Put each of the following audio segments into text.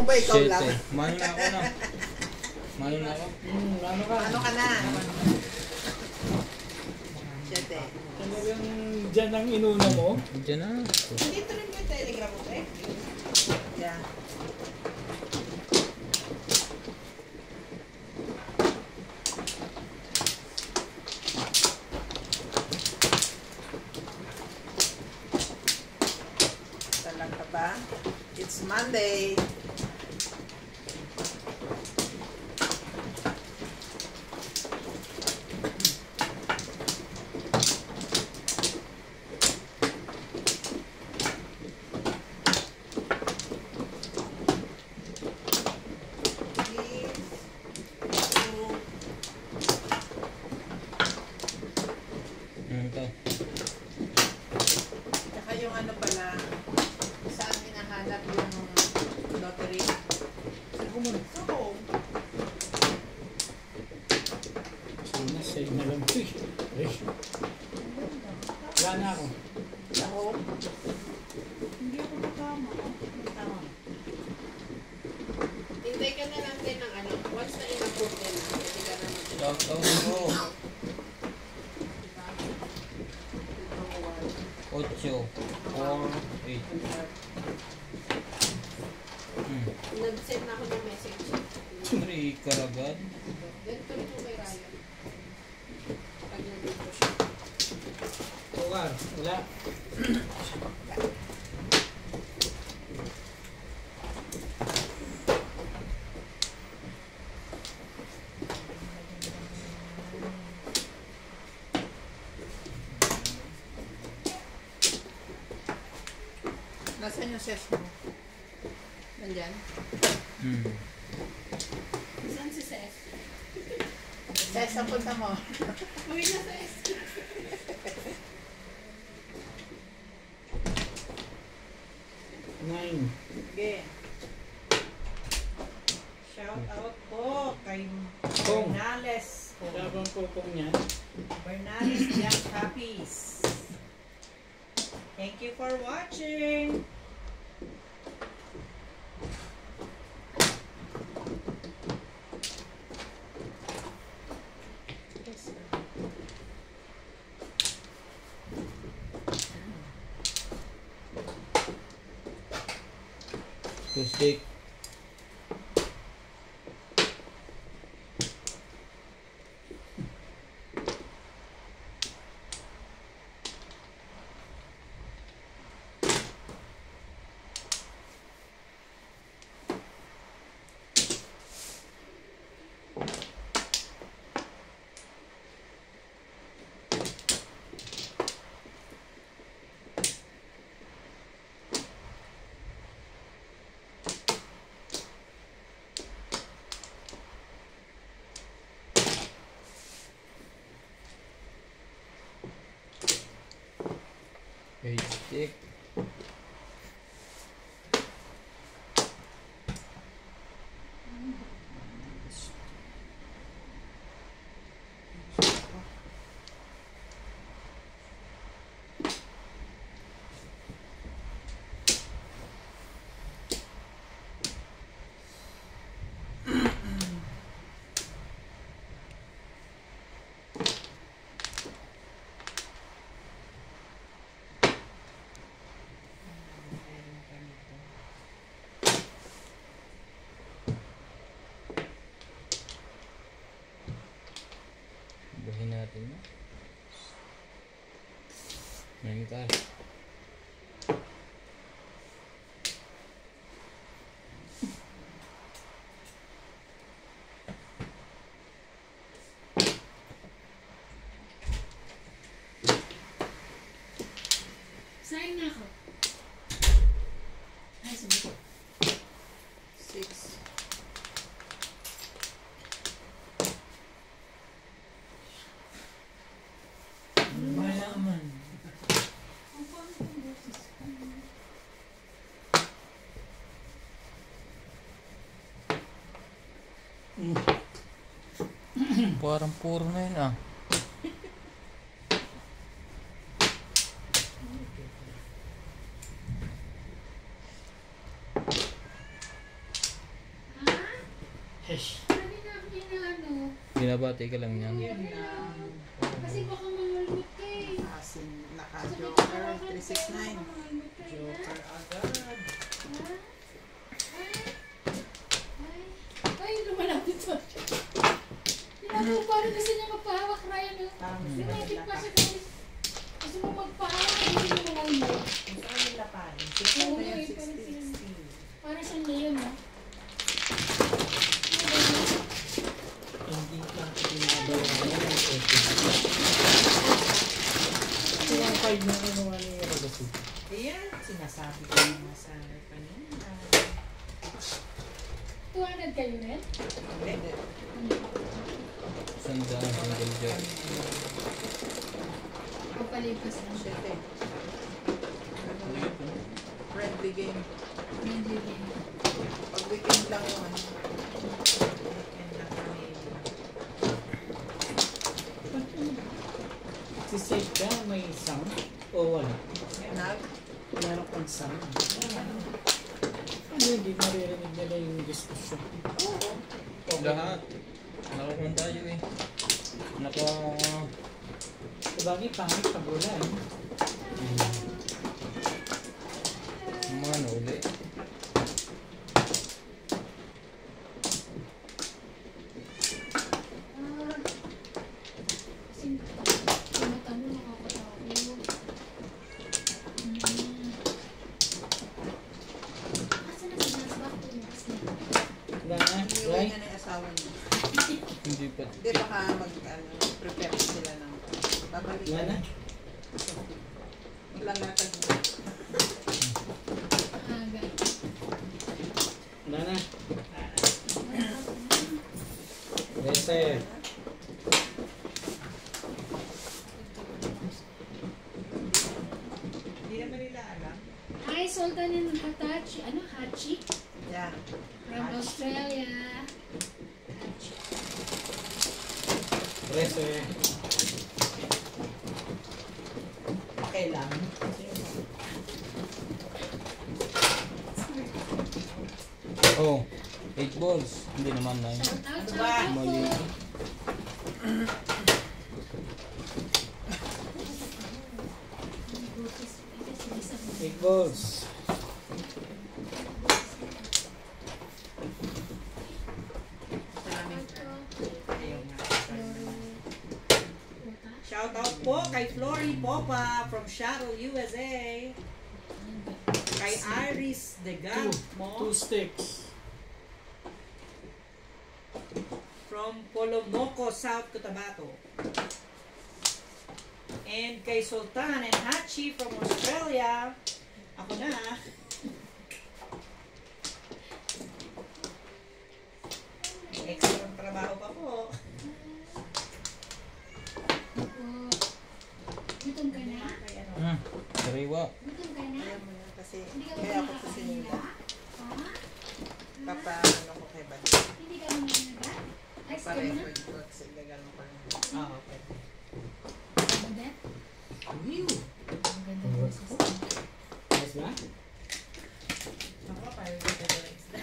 ba ikaw lang? Mano na ako na. Mano na ako? Ano ka? Ano ka na? 7. Talagang dyan ang inuna mo? Diyan na. Hindi ito rin yung telegram mo, eh? Yeah. Talaga ba? It's Monday. Tsaka yung ano pala, saan hinahanap yung lottery? Sa home. Sana save na lang ito eh. Wala na ako. Sa home? Hindi ako matama. Tama. Hintay ka na lang din ng ano. Once na in-approve nila, hindi ka na Lockdown mo. 8, 4, 8. Nag-send na ako ng message. 3 karagad. Then, tuloy po kay Ryan. Pag nandito siya. Tugar, wala. Nasaan yung ses mo? Nandyan? Saan si Seth? Ses, ang punta mo. Uwi na Seth. Nine. Okay. Shout out po kay Kong. Bernales. Labang po kong yan. Bernales Young Puppies. Thank you for watching. Stick. Stick. Buhin natin na. Mental. Sign na ako. Ay, sabi ko. 6. Malaman. Ang paano kong boses? Parang puro na yun ah. Hesh. Sabi na ako ano. Binabati ka lang yan. Yun lang. Kasi baka mangalmot ka eh. Asin, Sabi ko, naka-joker, hawakan 369. ko, baka mangalmot ka eh, Joker ha? agad. Ha? Ay, lumalapit pa siya. Tinatawag pa rin kasi niya magpahawak, Ryan. Parang Lumapit pa siya kasi gusto mo magpahawak, hindi mo mangalmot. Kung saan nila pa? Oo, Ngayon, eh, parang 60. Para saan na yun, ha? Hindi lang ginagawa yan. Ito ang 5 na kinuha ni Ragasi. Ayan, sinasabi ko nga sa kanina. 200 kayo rin? Hindi. Sandaan, single joy. O palipas na siya. Siyete. Ano lang, friendly game. Friendly game. Pag weekend lang yung ano. Weekend lang kami. Si Seth ka, may sound? O wala? Nag? Meron kang sound? Ano hindi maririnig nila yung diskusyon? Oo. Lahat. Nakakuha tayo eh. Sabagay, pangit pag wala eh. Mga uli. Kasi yung mata mo nakakatakot. Asa na si Naz? Bakit tumikas na? Wala na, Iniuwi right? niya na yung asawa niya. Hindi pa. Hindi, baka prepare sila ng babalik. Wala na? Maglalatag mo. Aga. Wala na? Reset. Hindi naman nila alam. Hi, Sultan and Hatachi. Ano? Hachi? Yeah. From Australia. Hachi. Reset. Okay lang. Oh, 8 balls. Hindi naman 9. Shout out, Ano shout ba? out Mali. po. Big balls. Maraming ayaw nga. Puta. Shout out po kay Flory Popa from Seattle, USA. Kay Iris Degan Two mo sticks. from Polomoco, South Cotabato. And kay Sultan and Hachi from Australia. Ako na. May extra trabaho pa po. Opo. Gutom ka na? Kaya ano, Sariwa. Gutom ka na? kaya mo na kasi, Hindi ka ba kaya ako sa nakakain sinila. nila? Ha? Papa, ano ko kay Bati. Hindi ka naman nagad? Ay, Para sige na. record ko kasi gagano ko lang. Ah, okay. Ganda? Ew! Ang ganda ng boses. Ayos ba? Ako, parang gagano isda.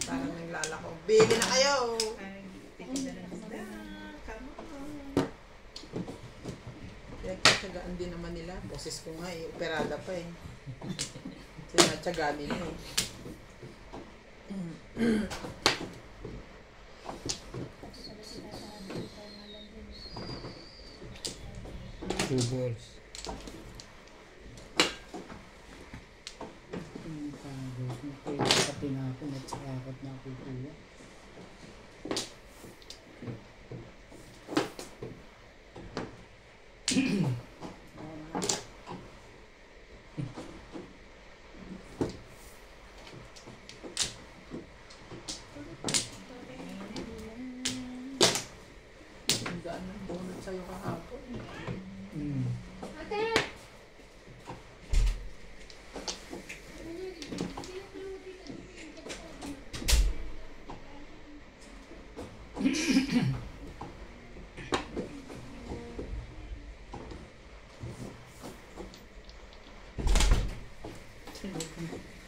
Parang naglalako. Bili na kayo! Parang titinda ng isda. Come on! Pinagtsatsagaan din naman nila. Boses ko nga eh. Operada pa eh. Sinatsagaan nila eh. Two balls. Ang pagod. Kaya sa tinapon at saka akot na kukuha. Ang gaan ng donut sa'yo kahapon. Ate!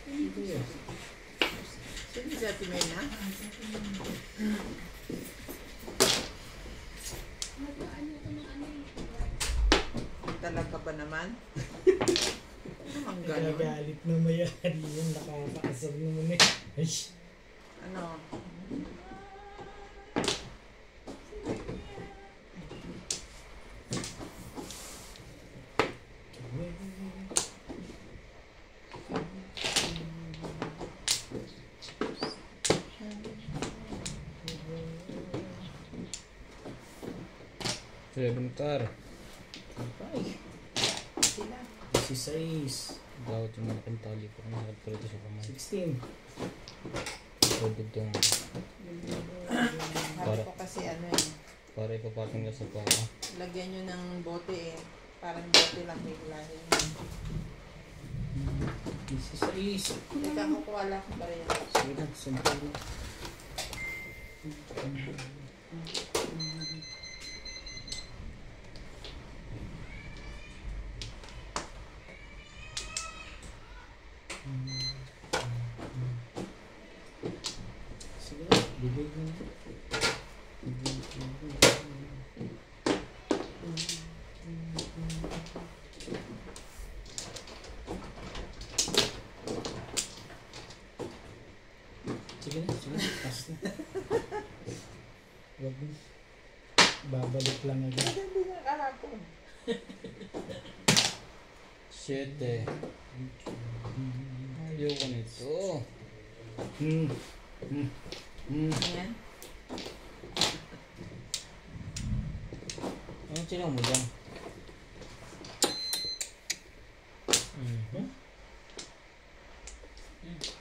Hindi yan. Sige. si Ate Mena? Talaga ba naman? Ang ganun. Nagagalit na mayari yun. Nakakaasar naman eh. Ay, Ano? Seven car. ay. Sila. 16. Dapat yung malaking tali ko. Nakapalito sa kamay. 16. Pwede itong Sabi ko kasi ano eh. para ipapating na sa paa. Lagyan nyo ng bote eh. Parang bote lang may lahin. 16. Teka, kukuha lang ko pa rin. Sige na, sample na. Sige na, bigay mo na. Sige na, pas na. Wag mo. Babalik lang agad. Hindi nga kahapon. 7. Ayoko nito. Ayan. Anong sinaw mo dyan?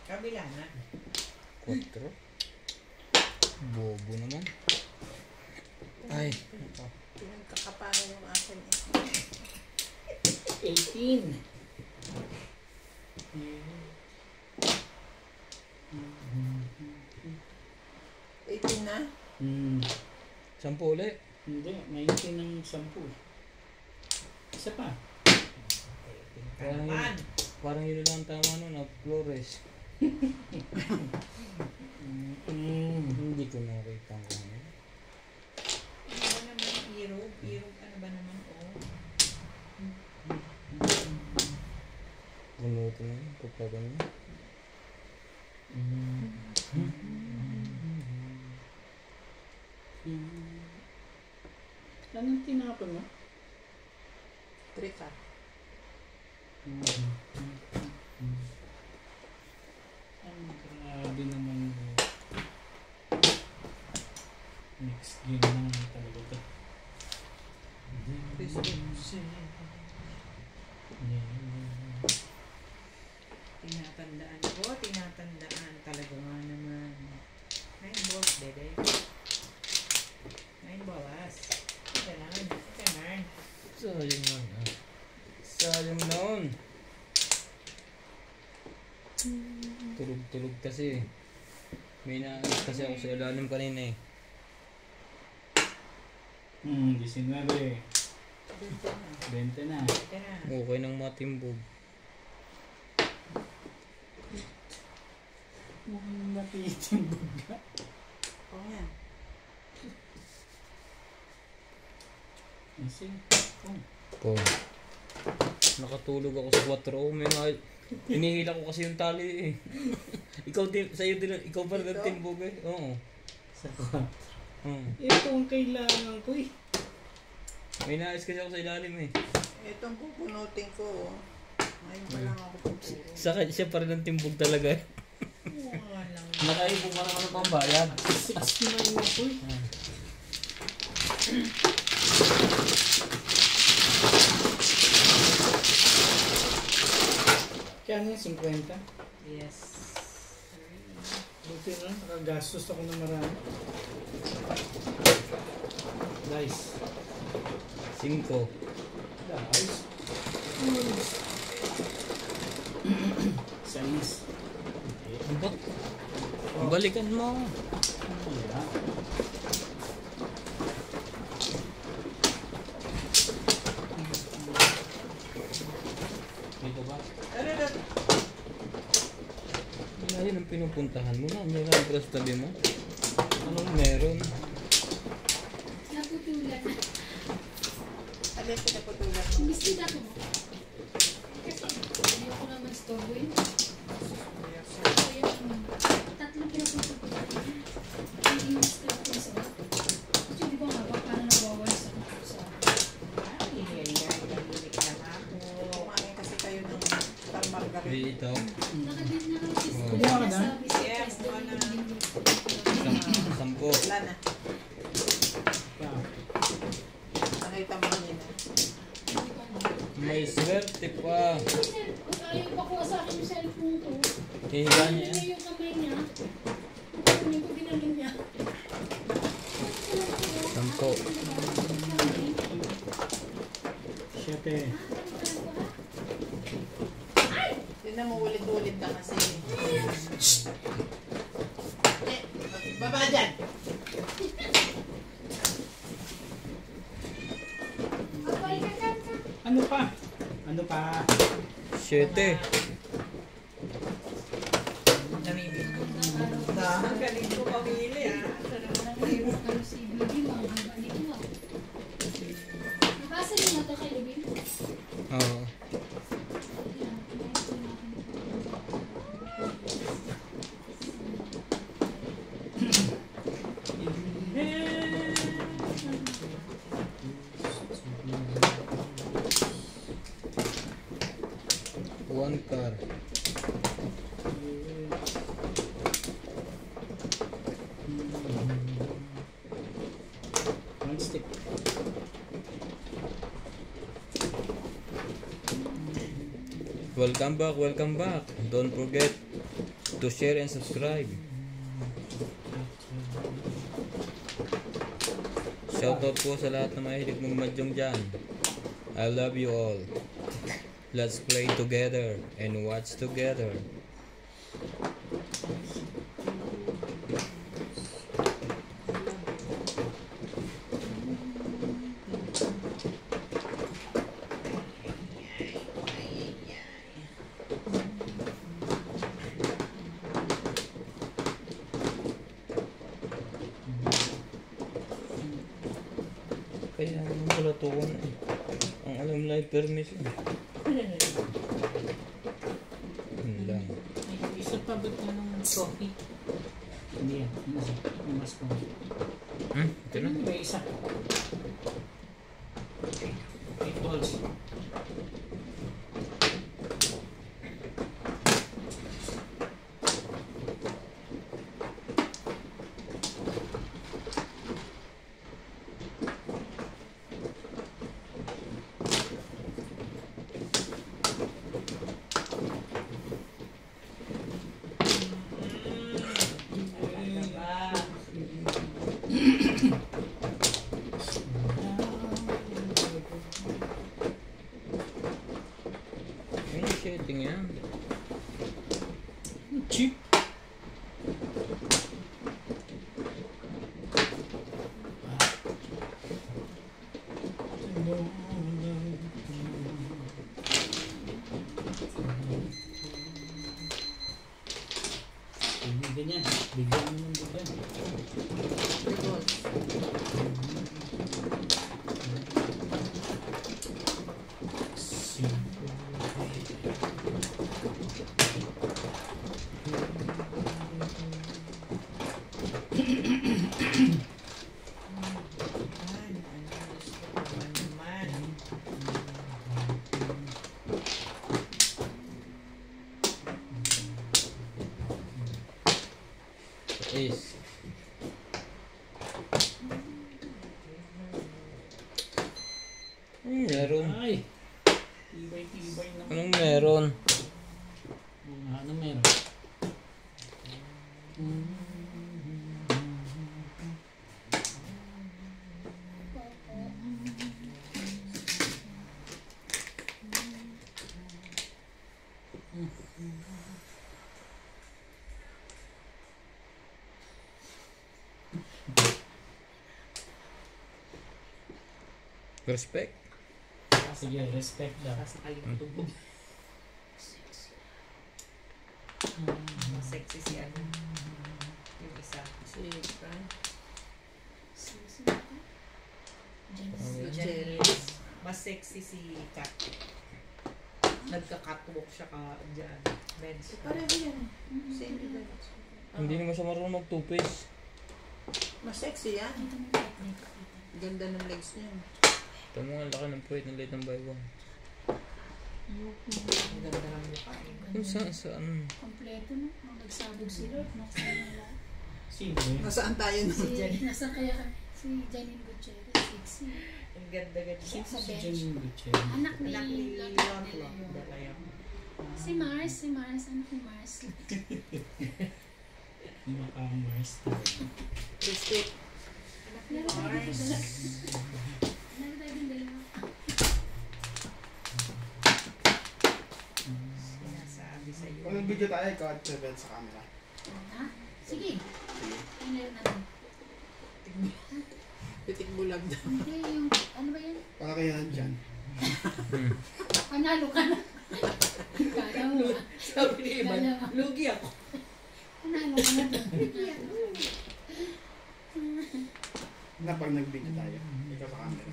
Kabila na. 4. Bobo naman. Ay. Pinagkakapanan yung akin eh. 18. Eighteen na? Sampu ulit. Hindi, 19 ng 10. Isa pa. Parang yun lang tama nun na Flores. Hindi ko nakita ko. Ano ba naman? Irog? Irog ano ba naman? Oh. Bunutin na yun. Kapag ano. Anong tinapon mo? Trick ah. Grabe naman. Next game na talaga ito. Tinatandaan ko, tinatandaan. Talaga nga naman. 9 balls, dede. 9 balls. Ganun. Ganun. Sayang nun. Sayang nun. Tulog-tulog kasi. May naalis kasi ako sa ilalim kanina eh. 19. 20 na. Ganun. Okay nang matimbog. Mukhang natitimbog na. Oo yan. Kasi, Po. Nakatulog ako sa 4. Oh, may nga. Inihila ko kasi yung tali eh. Ikaw din, sa'yo din, ikaw pa nagtimbog eh. Oo. sa kwarto. Ito ang kailangan ko eh. May nais kasi ako sa ilalim eh. Itong pupunutin ko. Oh. Ngayon pa lang ako pupuro. Sa kanya siya pa rin ang timbog talaga. Wala lang. Nakaibog ka naman ng pambayad. 69 na po eh. Kaya ano yung 50? Yes. Buti na, nakagastos ako ng marami. Nice. 5. Nice. Size. Ano? Balikan mo. Yeah. Dito ba? Ano na? Ayun ang pinupuntahan mo na? May camera sa tabi mo? Anong meron? Naputulan. Ano yung pinaputulan mo? Bisit ako mo. Kasi ayoko naman storboy. Kaya tatlong pinaputulan. Iinis ko ako sa wala. Kasi di ba nga ba parang nagwawalis ako sa... Kumain kasi kayo ng margarita. Dito. Nakadit na lang siya. Kumain ka na? Yeah, kumain na. 10. Wala na. Pa. Nakita mo kanina. May swerte pa. Ayaw pa kuha sa akin yung cellphone ko. Hihiga niya yan. Yung kamay niya. Yung ko ginanong niya. 10. Siyete. Yun na mo ulit-ulit na kasi. Baba dyan! Ano pa? Ano pa? 7. Namimig ko. Ang galing ko pamili ah. Si Bibi, mga haba nito ah. Nabasa niyo na ito kay Bibi? Oo. One car. One stick. Welcome back, welcome back. Don't forget to share and subscribe. Shoutout po sa lahat na mahilig magmadyong dyan. I love you all. Let's play together and watch together. Kaya naman pala to ko na eh. Ang alam live permission. Yun lang. Isa pa ba't na ng coffee? Hindi yan. Yung mas ko. Ito na. May isa. 8 balls. Yung setting yan. Cheap. Ganyan. Bigyan mo ng bigyan. Is. Meron. Ay! Tibay-tibay naman. Anong meron? Ano meron? Respect. Sige, respect daw. Nakalimutan ko. sexy si ano. Yung isa. Si Fran. Si Okay. Janice. Mas sexy si Kat. Nagka-catwalk siya ka dyan. Men's. Pareho yan. Same din. Hindi naman siya marunong mag-two-face. Mas sexy yan. Ito mo yung Ganda ng legs niya. Ito mo ang laki ng puwet ng light ng baywang. Ang ganda ng mukha. Kung saan? kompleto no? Nung nagsabog si Lord, nakasama nila. Sino yan? Nasaan tayo nun? Nasa kaya si Janine Gutierrez, sexy. Ang ganda-ganda. Sino Sa si bench. Janine Gutierrez? Anak ni Anak ni Lotte Lon de Leon. Dalayo. Si Mars, anak ni Mars. Yung maka-Mars. Lipstick. Meron tayo dito dala. Meron tayo din dalawa. Sinasabi sa'yo. Kung nag-video tayo, ikaw at Trevel sa camera. Ha? Sige. Meron natin. Pitik bulag daw. Hindi, yung, ano ba yan? Pakakayahan dyan. Panalo ka na. Kaya mo. Sabi ni Ivan, Dalawa. lugi ako. Panalo ka na doon. Na pag nag-video tayo, ikaw sa camera.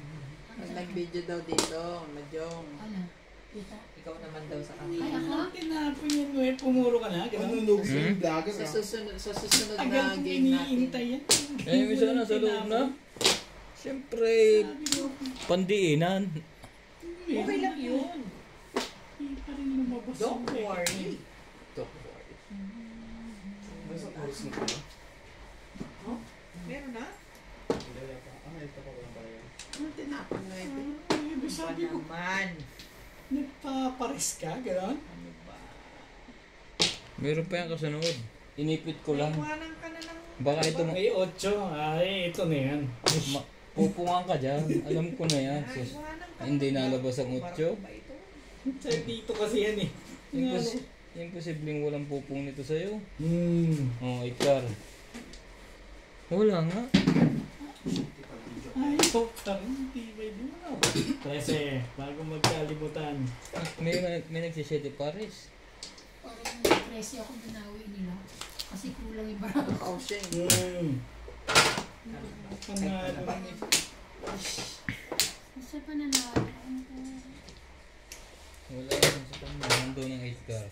Pag nag-video daw dito, Majong. Ano? Kita? Ikaw naman daw sa Ay, kanila. ako? Tinapon yun mo eh. Pumuro ka na. Ganun. Ano sa yung vlogger Sa ah? susunod Tagal na kong game natin. iniintay yan. Eh, may sana sa loob na. Siyempre, pandiinan. Okay lang yun. Hindi pa rin lumabas. Don't yung worry. Don't worry. Nasa oras mo ba? Meron na? Hindi wala pa. Ah, ito pa wala pa yan. Ano tinapon na ito? Ay, Ba sabi ko, naman? nagpaparis ka, gano'n? Ano ba? Meron pa yan kasunod. Inipit ko lang. Iwanan ka na lang. Baka ito, May 8. Ay, ito na yan. pupungan ka dyan. Alam ko na yan. Sus, Iwanan ka hindi na lang. nalabas ang otso. Marami ba ito? Dito kasi yan eh. Imposibleng walang pupung nito sa'yo. Hmm. Oh, Ikar. Wala nga. Ay, parang hindi ba yun? 13, bago magkalimutan. May nagsisete Paris. Parang may presyo akong binawi nila. Kasi kulang yung barang. Oh, siya. panalo. Gusto pa nanalo. Wala yan sa kanya. Nandun ang 8 car.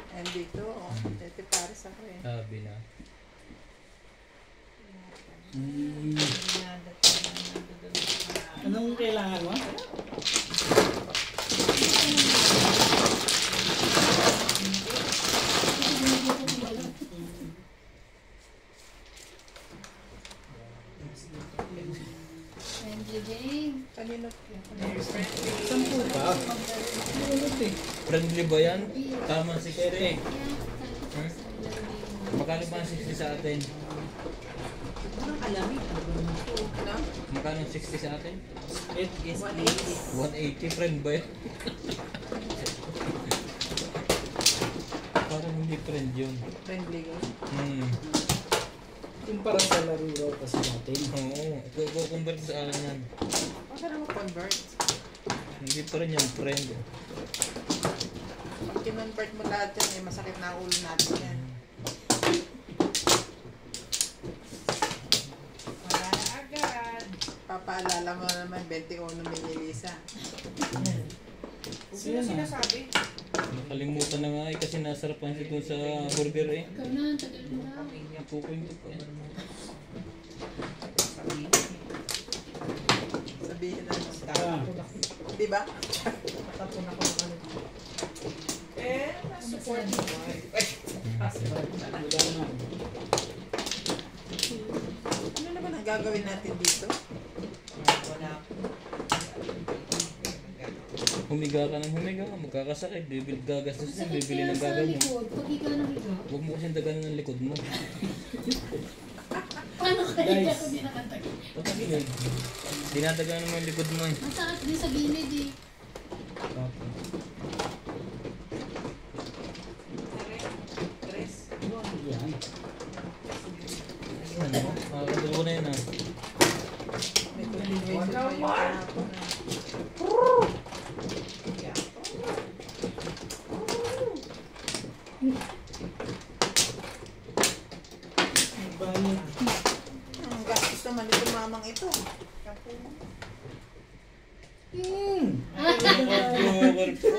And dito, ito pares ako eh. Sabi na. Anong kailangan mo? Friendly game. Kanino? Sampu pa? Friendly ba yan? Tama 60. Kaya, Hmm? Magkano ba ang 60 sa atin? Anong alamig? Na? Magkano ang 60 sa atin? It Yes, 180 friend ba yan? Parang hindi friend yun. Friendly game. Kumpara sa laro raw kasi natin. Oo, i-convert sa akin yan. Baka naman convert. Hindi pa rin yung friend. Pag kinonvert mo lahat yan, eh, masakit na ang ulo natin yan. Wala na agad. Papaalala mo naman, 21 Minilisa. Sino sinasabi? Nakalimutan na nga eh kasi nasarapan siya dun sa burger eh. ikaw na, tagal mo na. Pamilya ko. Kukwento pa yan. Sabihin. Sabihin na naman. Tapon ako. Di ba? Tapon ako ng ano. Eh, support mo. Wala na. Ano naman ang gagawin natin dito? Wala ako. Humiga ka ng humiga, magkakasakit, bibili gagastos Sakit din, bibili kaya ng sa gagal mo. likod, pag ikaw nang higa. Huwag mo kasing daganan ng likod mo. Paano kaya Guys. ako di nakatagin? Patagilid. Dinadaganan mo yung likod mo eh. Masakit din sa gilid eh. Tres. Yan. Ano? Makakadalawa na yun ah. May continuation pa yung kahapon. Bayad. Ang gastos naman ito mamang ito. Kapo. Over pa.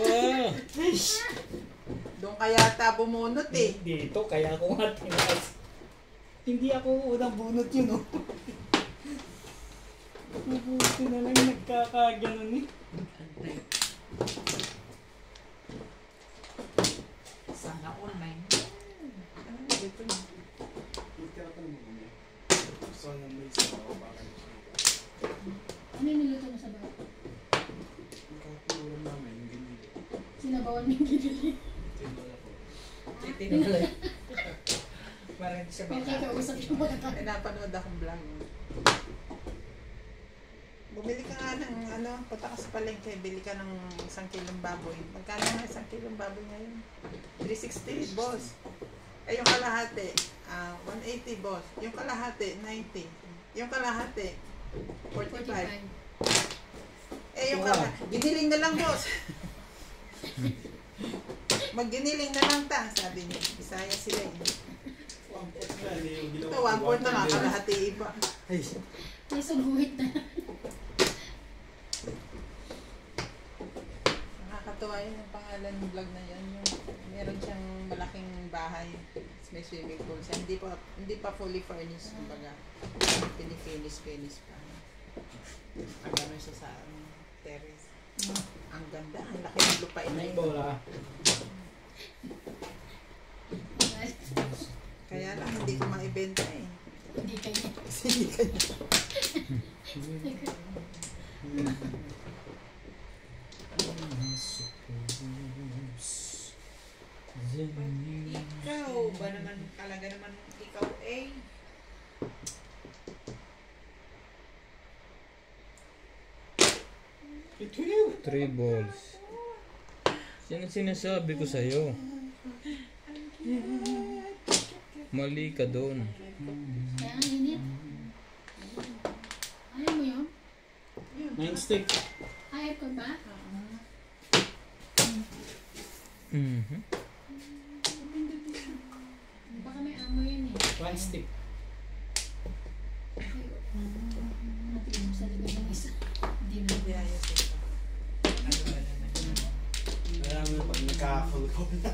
Doon kaya ta bumunot eh. Dito, kaya ako nga tinaas. Hindi ako unang bunot yun, oh. Mabuti na lang nagkakaganon eh. Sana online. Dito na. So, yung may isa ako, baka na siya. Ano yung niluto mo sa bahay? Yung kakuluran namin, yung ginili. Sinabawan mo yung ginili. Tinula ko. Itinulay. Parang hindi siya Okay, kausap yung mga tao. napanood akong vlog. Bumili ka nga ng ano, punta ka sa palengke, bili ka ng 1 kilong baboy. Magkano nga 1 kilong baboy ngayon? 360, boss. Eh, yung kalahati, 180, boss. Yung kalahati, 90. Yung kalahati, 45. 45. Eh, yung kalahati, giniling na lang, boss. Magginiling na lang ta, sabi niya. Bisaya sila eh. Ito, 1/4 na nga, kalahati iba. Ay, May suguhit na. Nakakatuwa yun yung pangalan ng vlog na yan. Yung, meron siyang malaking bahay. May swimming pool siya. Hindi pa fully furnished. Kumbaga, finish pa. Ang gano'n siya sa terrace. Ang ganda. Ang laki ng lupain na May yun. bola. Kaya lang, hindi ko maibenta eh. Hindi kayo. Kasi hindi kanya. Ikaw ba naman, talaga naman ikaw eh. Ito yun. 3 balls. Yan ang sinasabi ko sa'yo. Mali ka doon. Kaya ang init. Ayaw mo yun? 9 stick. Ayaw ko ba? Mhm. Baka may amo yun eh. 1 stick. Natigil mo sa likod ng isa. Hindi na. Hindi ayos ito. Ano ba naman? alam mo pag nagka-full ko na.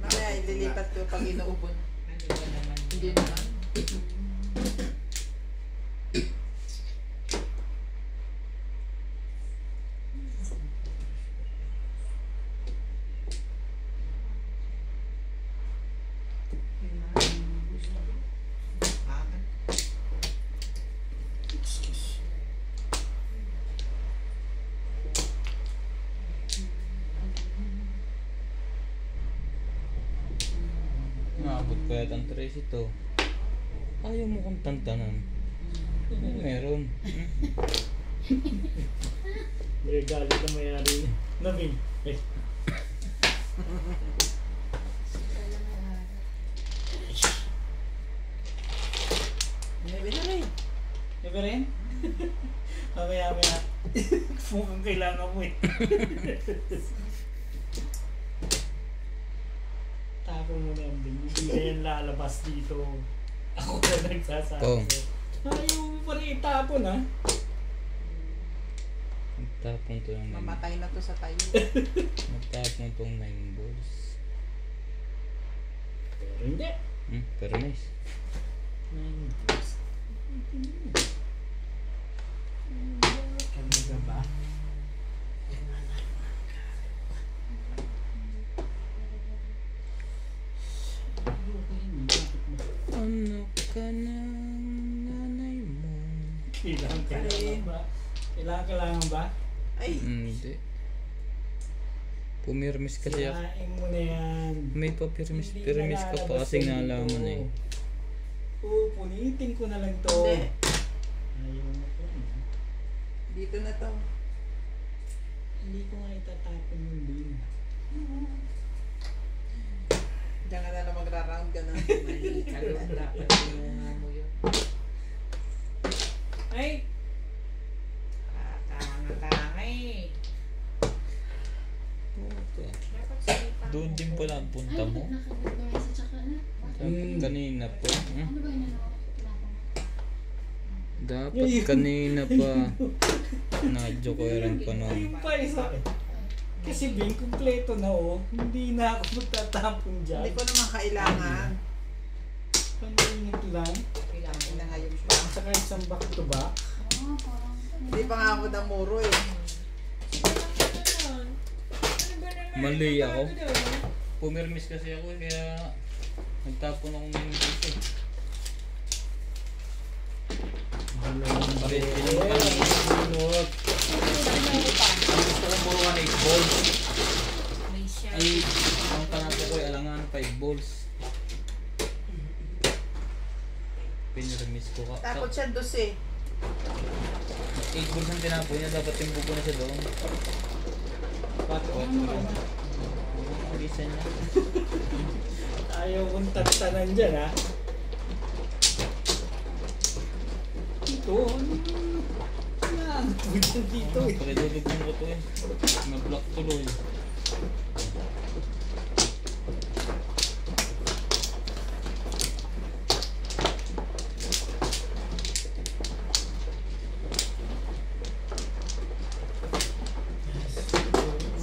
Mamaya ililipat ko pag inuubon. Ano ba naman? Hindi naman. Naabot ko yata ang tres ito. Ayaw mo kong tantanan. Meron. Regalo na mayari. Nabing. Eh. Maybe na rin. Iba rin? Mamaya. Mukhang kailangan mo eh. Tapo mo na yung ding. Hindi na yan lalabas dito. Ako na nagsasabi. Pong. Ayaw mo pa rin itapon ha. Magtapon to ng 9. Mamatay na to sa tayo. Magtapon tong 9 balls. Pero hindi. Pero nice. 9 balls. Kanda ba? Ano ka ng nanay mo? Kailangan ba? Kailangan ba? Ay, Hindi. Pumirmis kasi ako. Sirain mo na yan. May papirmis ka pa kasing nalaman eh. Punitin ko na lang to. hindi. Ayaw mo po. Dito na to. Hindi ko nga itatapon yung din. Diyan ka na lang magra-round ka na. Mali ka doon. Dapat tinunga mo yun. Ay! Tanga eh. Dapat salita Doon din pala ang punta mo. Ay, nakagod sa tsaka na. Kanina kanina po. Ano ba yun? Dapat kanina pa. Na-jokeran pa na. Yung pa isa. Kasi Bing, kumpleto na oh. Hindi na ako magtatapon dyan. Hindi ko naman kailangan. Paningit lang. Kailangan Yun na nga yung pa. At saka isang back to back. Hindi pa nga ako namuro eh. Mali ako. Pumirmis kasi ako kaya nagtapon ako ng dito. Pares din yung kanina. Bunot. Ang gusto ko puro 8 balls. May siya. Ay, ang kanato ko ay alangan 5 balls. Pinirmis ko ka. Takot siya dos eh. 8 balls ang tinapoy niya, dapat yung buko na siya doon. Pato. Bilisan niya. Ayaw kong tagtanan dyan ha. Ito. Yan. Budiyan dito eh. Palidudugin ko to eh. Na-block tuloy.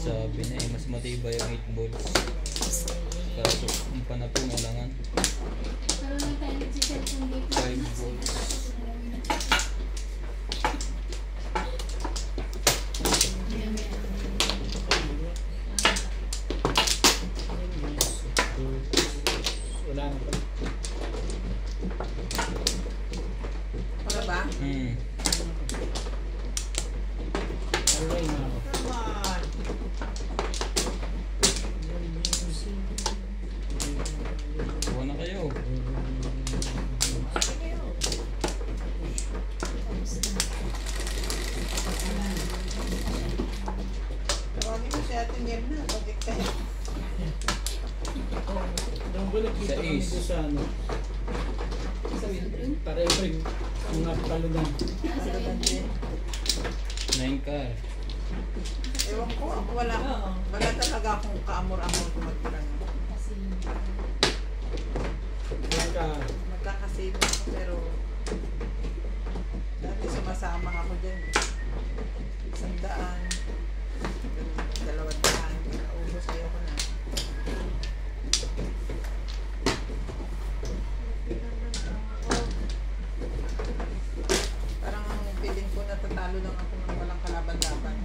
Sabi na eh, mas matibay ang 8 balls. Kaso, ang panapon, alangan. Pero lang tayo nagsiselfone dito. 5 balls. Wala na pala. Para ba? Alay na ako. Come on. Kuha na kayo. Tawagin mo si Ate Mirna. Pagkat kayo. Nung ba nakita kami Sa doon sa ano? Pareho rin. Mga palunan. 9 car. Ewan ko. Ako wala talaga akong kaamor-amor kung magpirang. Kasi Blanca. Magkakasave ako pero dati sumasama ako dyan. 100. 200. Naubos kayo ko na. Parang ang feeling ko natatalo lang ako ng walang kalaban-laban.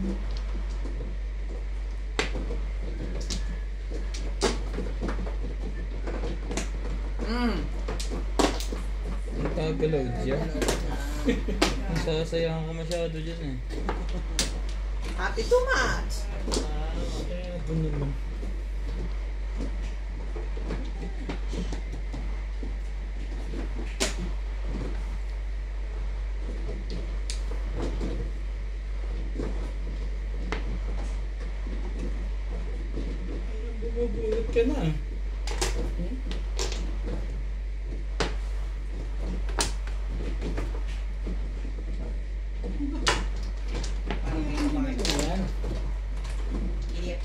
Ang kagalaw dyan. Nasasayahan ko masyado dyan eh. Happy too much! Kaya doon naman. Bumubulot ka na. Ayan. Iyak.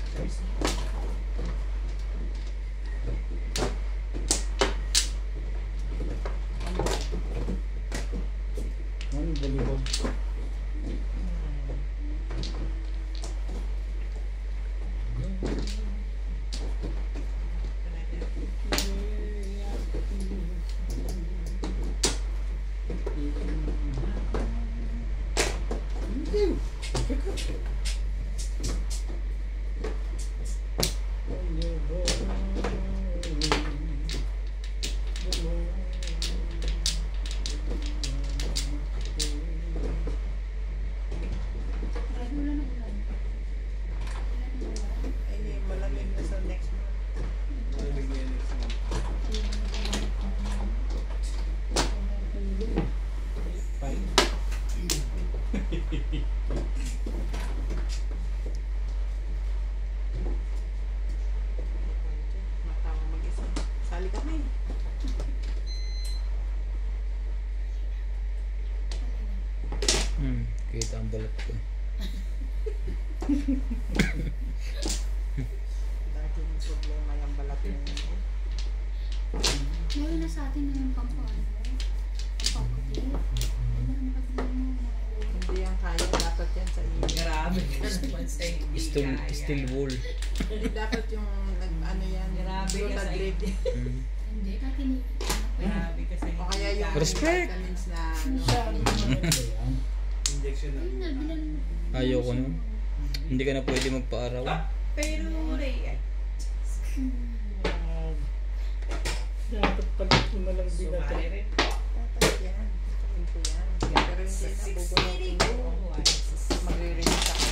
Ano balibog? Ay, malamig na sa next month. Fine. Matawa mag-isa. Sali kami. Kita ang balat ko. Dahil yung problema yung balat mo. Meron na sa atin na yung pampano. Pampaputi. Wala na kami Hindi yan kaya. Dapat yan sa iyo. Grabe ka naman sa hindi Steel wool. Hindi dapat yung ano yan. Grabe ka sa grade. Hindi, kahit hindi. Grabe ka sa O kaya yung Respect. vitamins na ano. Sabi mo maganda yan. Injection na. Ayun na, bilang... Ayoko nun. Hindi ka na pwede magpa-araw. Pero Ray, Dapat pala ito na lang sumali binatay. rin. Dapat yan. Gawin ko yan. Pero hindi na bubunutin ko. Magre-release ako.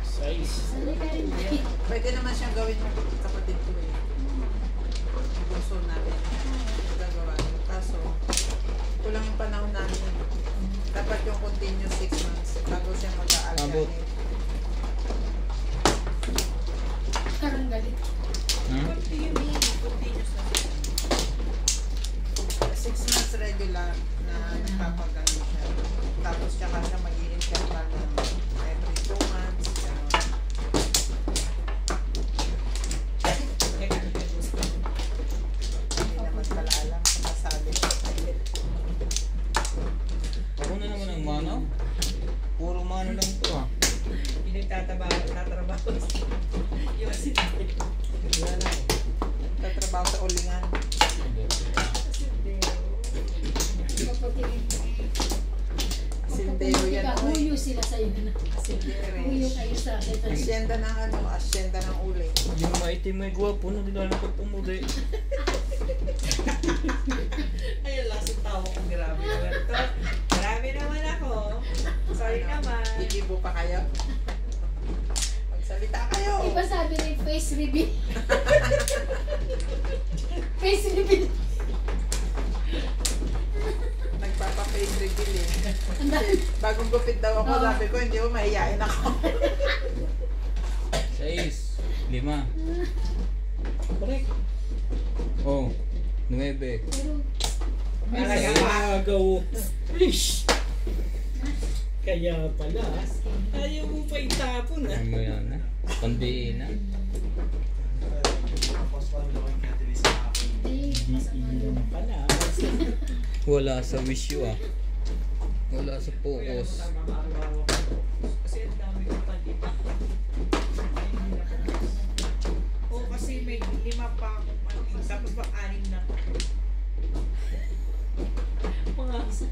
Size. Sanay ka rin ba? Pwede naman siyang gawin ng kapatid ko eh. Yung bunso namin. Gagawa. Kaso, kulang yung panahon namin. Dapat yung continuous 6 months bago siya Abot. mag-a-alternate. Parang galit. Hmm? What do you mean? Continuous na siya. 6 months regular na nagpapagano siya. Tapos tsaka siya mag-i-interval ng every 2 months. Gano'n. Hindi naman pala alam kung masabi. Ako na naman ang manaw. Puro mano lang to ah. Yung nagtatrabaho. Yung assistant. Wala na eh. Tatrabaho sa ulingan. Paputi. Sindero yan. Huyo sila sa'yo na. Sindero. Huyo kayo sa akin. Asyenda ng ano, asyenda ng uling. Hindi mo maitim may gwapo na nila na pagpumuli. Ayun lang sa tawa ko. Grabe naman to. Grabe naman ako. Sorry naman. Ikibo pa kayo? Magsalita kayo! Iba sabi ni face reveal. Face reveal. Nagpapa-face reveal eh. Ang dami. Bagong gupit daw ako, Oo. sabi ko, hindi mo mahihain ako. 6, 5. Correct. Oh, 9. Pero, Agaw. Ish. Kaya pala, ayaw mo pa itapon ah. Ano mo yan ah? Pandiin ah. Tapos pa naman kaya sa hapon. hindi. Masama yun. Iyon pala. Wala sa wish you ah. Wala sa focus. Kasi ang dami ko pa dito. Oo, kasi may 5 pa akong maling. Tapos pa 6 na. Mga Isa.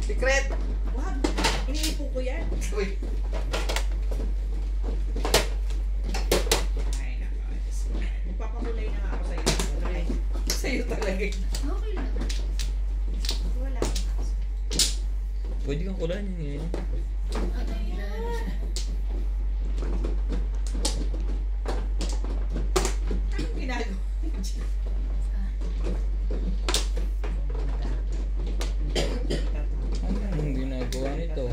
Secret! wag. Iniipo ko yan. Uy, Ay, nako. Magpapakulay na nga ako sa'yo. Sa'yo talaga. Okay lang. Wala akong kaso. Pwede kang kulan yun ngayon. Ano yun? Anong ginagawa? Ano ang ginagawa nito?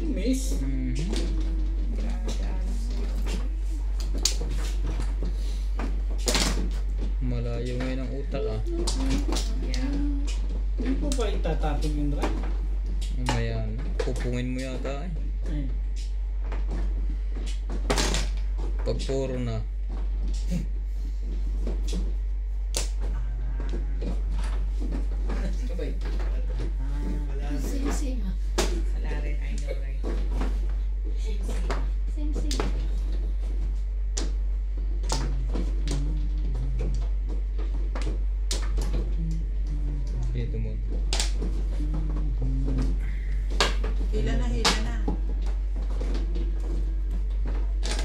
Miss. Malayo ngayon ang utak ah. Hindi po ba itatapon yung rat? Mamaya na. Pupungin mo yata eh. Ay. Pag puro na. Sabay. Same, same ah. Wala rin, I know right. Same, same. Dito mo. hila na, hila na.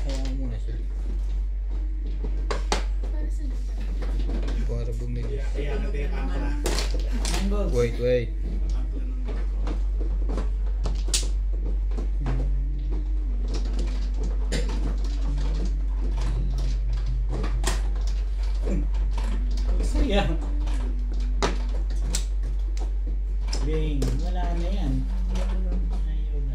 Kaya mo muna siya. Para sa Para bumili. Kaya natin yung angkla. Mangoes. Wait, wait. Angkla ng barko. Saya. Bing, wala na yan. Ayaw na.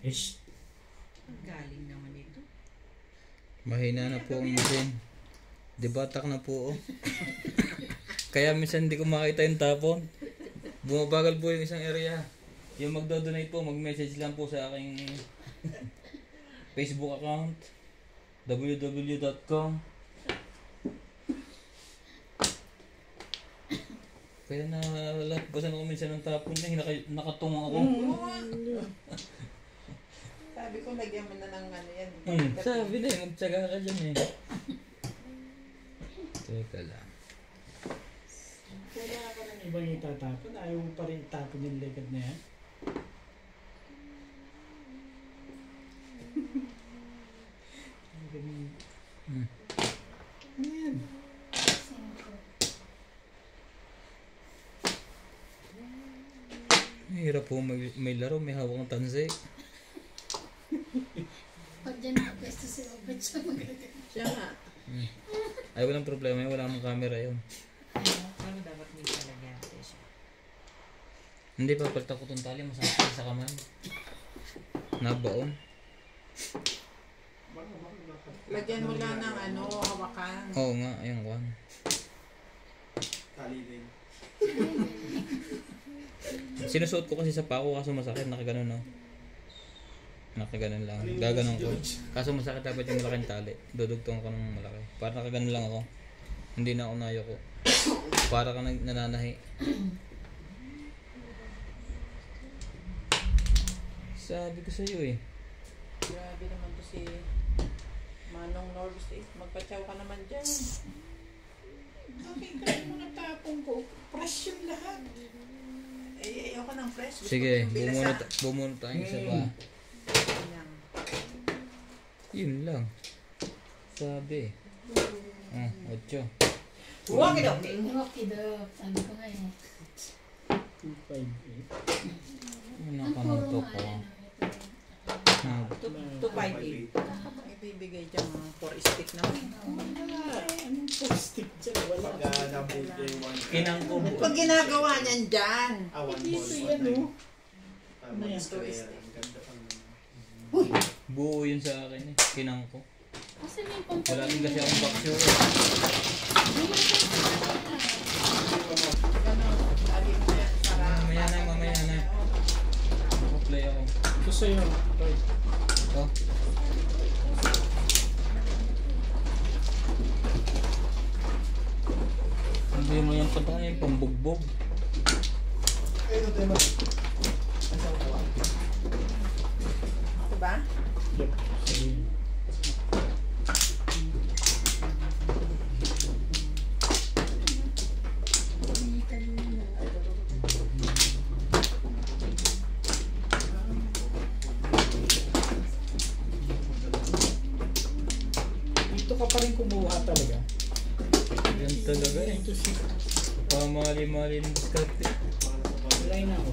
Ish. Ang galing naman ito. Mahina na po ang machine. Dibatak na po. Oh. Kaya minsan hindi ko makita yung tapon. Bumabagal po yung isang area. Yung magdo-donate po, mag-message lang po sa aking Facebook account www.com. Kaya nalagpasan ako minsan ng tapon niya, nakatungong ako. Sabi ko, lagyan mo na ng ano yan. Sabi na eh, magtsaga ka dyan eh. Teka lang. Wala ka ng ibang itatapon. Ayaw mo pa rin itapon yung likod na yan. Ano yan? Mahirap po may laro, may hawak ng tanse. Pag dyan nakapwesto si Robert siya magaganda. Siya nga. Ay, walang problema yun, wala akong camera yun. Ano dapat may talaga siya? Hindi pa, palta ko itong tali, masakit sa kamay. Nabaon. Lagyan mo lang ng ano, hawakan. Oo nga, ayun ko. Tali din. Sinusuot ko kasi sa pako kaso masakit, nakaganon no. Nakaganon lang, gaganon ko. Kaso masakit dapat yung malaking tali. Dudugtong ko ng malaki. Para nakaganon lang ako. Hindi na ako nayo ko. Para ka nananahi. Sabi ko sa'yo eh. Grabe naman to si Manong Norris eh. Magpachaw ka naman dyan. Okay, kaya mo natapong ko. Fresh yung lahat. Eh, ayoko ng fresh. Gusto Sige, ko yung bilasa. bumunot tayo isa pa. Yan. Yun lang. Sabi. 8. Walk it up! Okay daw. Sabi ko nga eh. 258. Ang Nakanuntok puro ko. ano, 258. Ibibigay dyan mga 4 stick naman. Anong plastic dyan? Wala. Pag nabot yung one. Kinang ko. Pag ginagawa niyan dyan. One Dito ball. yan, oh. Ano yan? Ang ganda pang Buo yun sa akin eh. Kinang ko. kasi may pampalala. Wala din kasi akong baksyo. Ganon. Sabi mo yan para... Mamaya na. Nakaplay ako. Ito sa'yo. Roy. Ito. Hindi mo yung patang yung pambugbog. Ito tayo mag... Ito ba? Yep. Sige. Dito ka pa rin kumuha talaga. Yan talaga eh. Ito si... Pamali-mali ng diskarte. Wala na ako.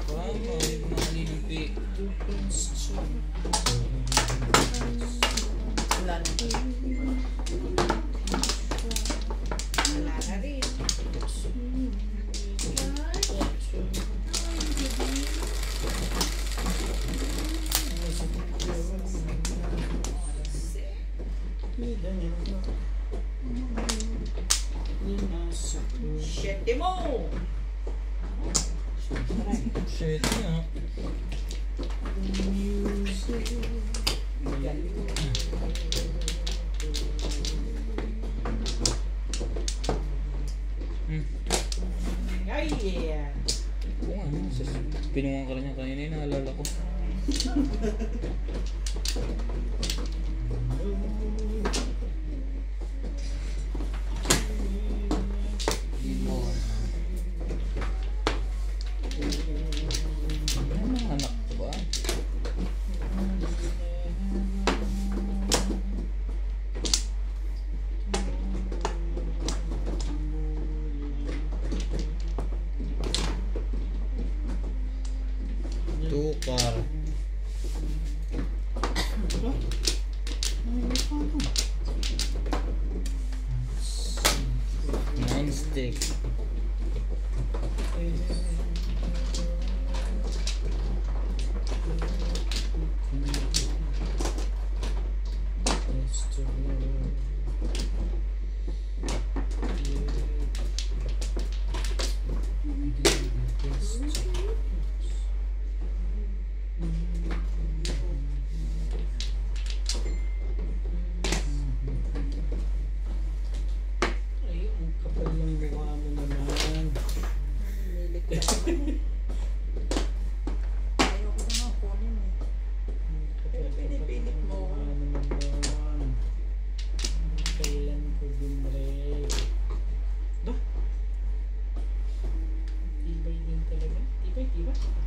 Pamali-mali ng pi. Wala na. Wala na rin. Shit mo! Shit nga. Ay, yeah! Oo nga, pinungan ka lang niya kanina, naalala ko. Anak ko ba? Tukar. Nine stick. Ayoko na nga kunin eh. Pero pinipilit mo. Ano naman doon? Kailan ko binrek? Ba? Tibay din talaga. Tibay.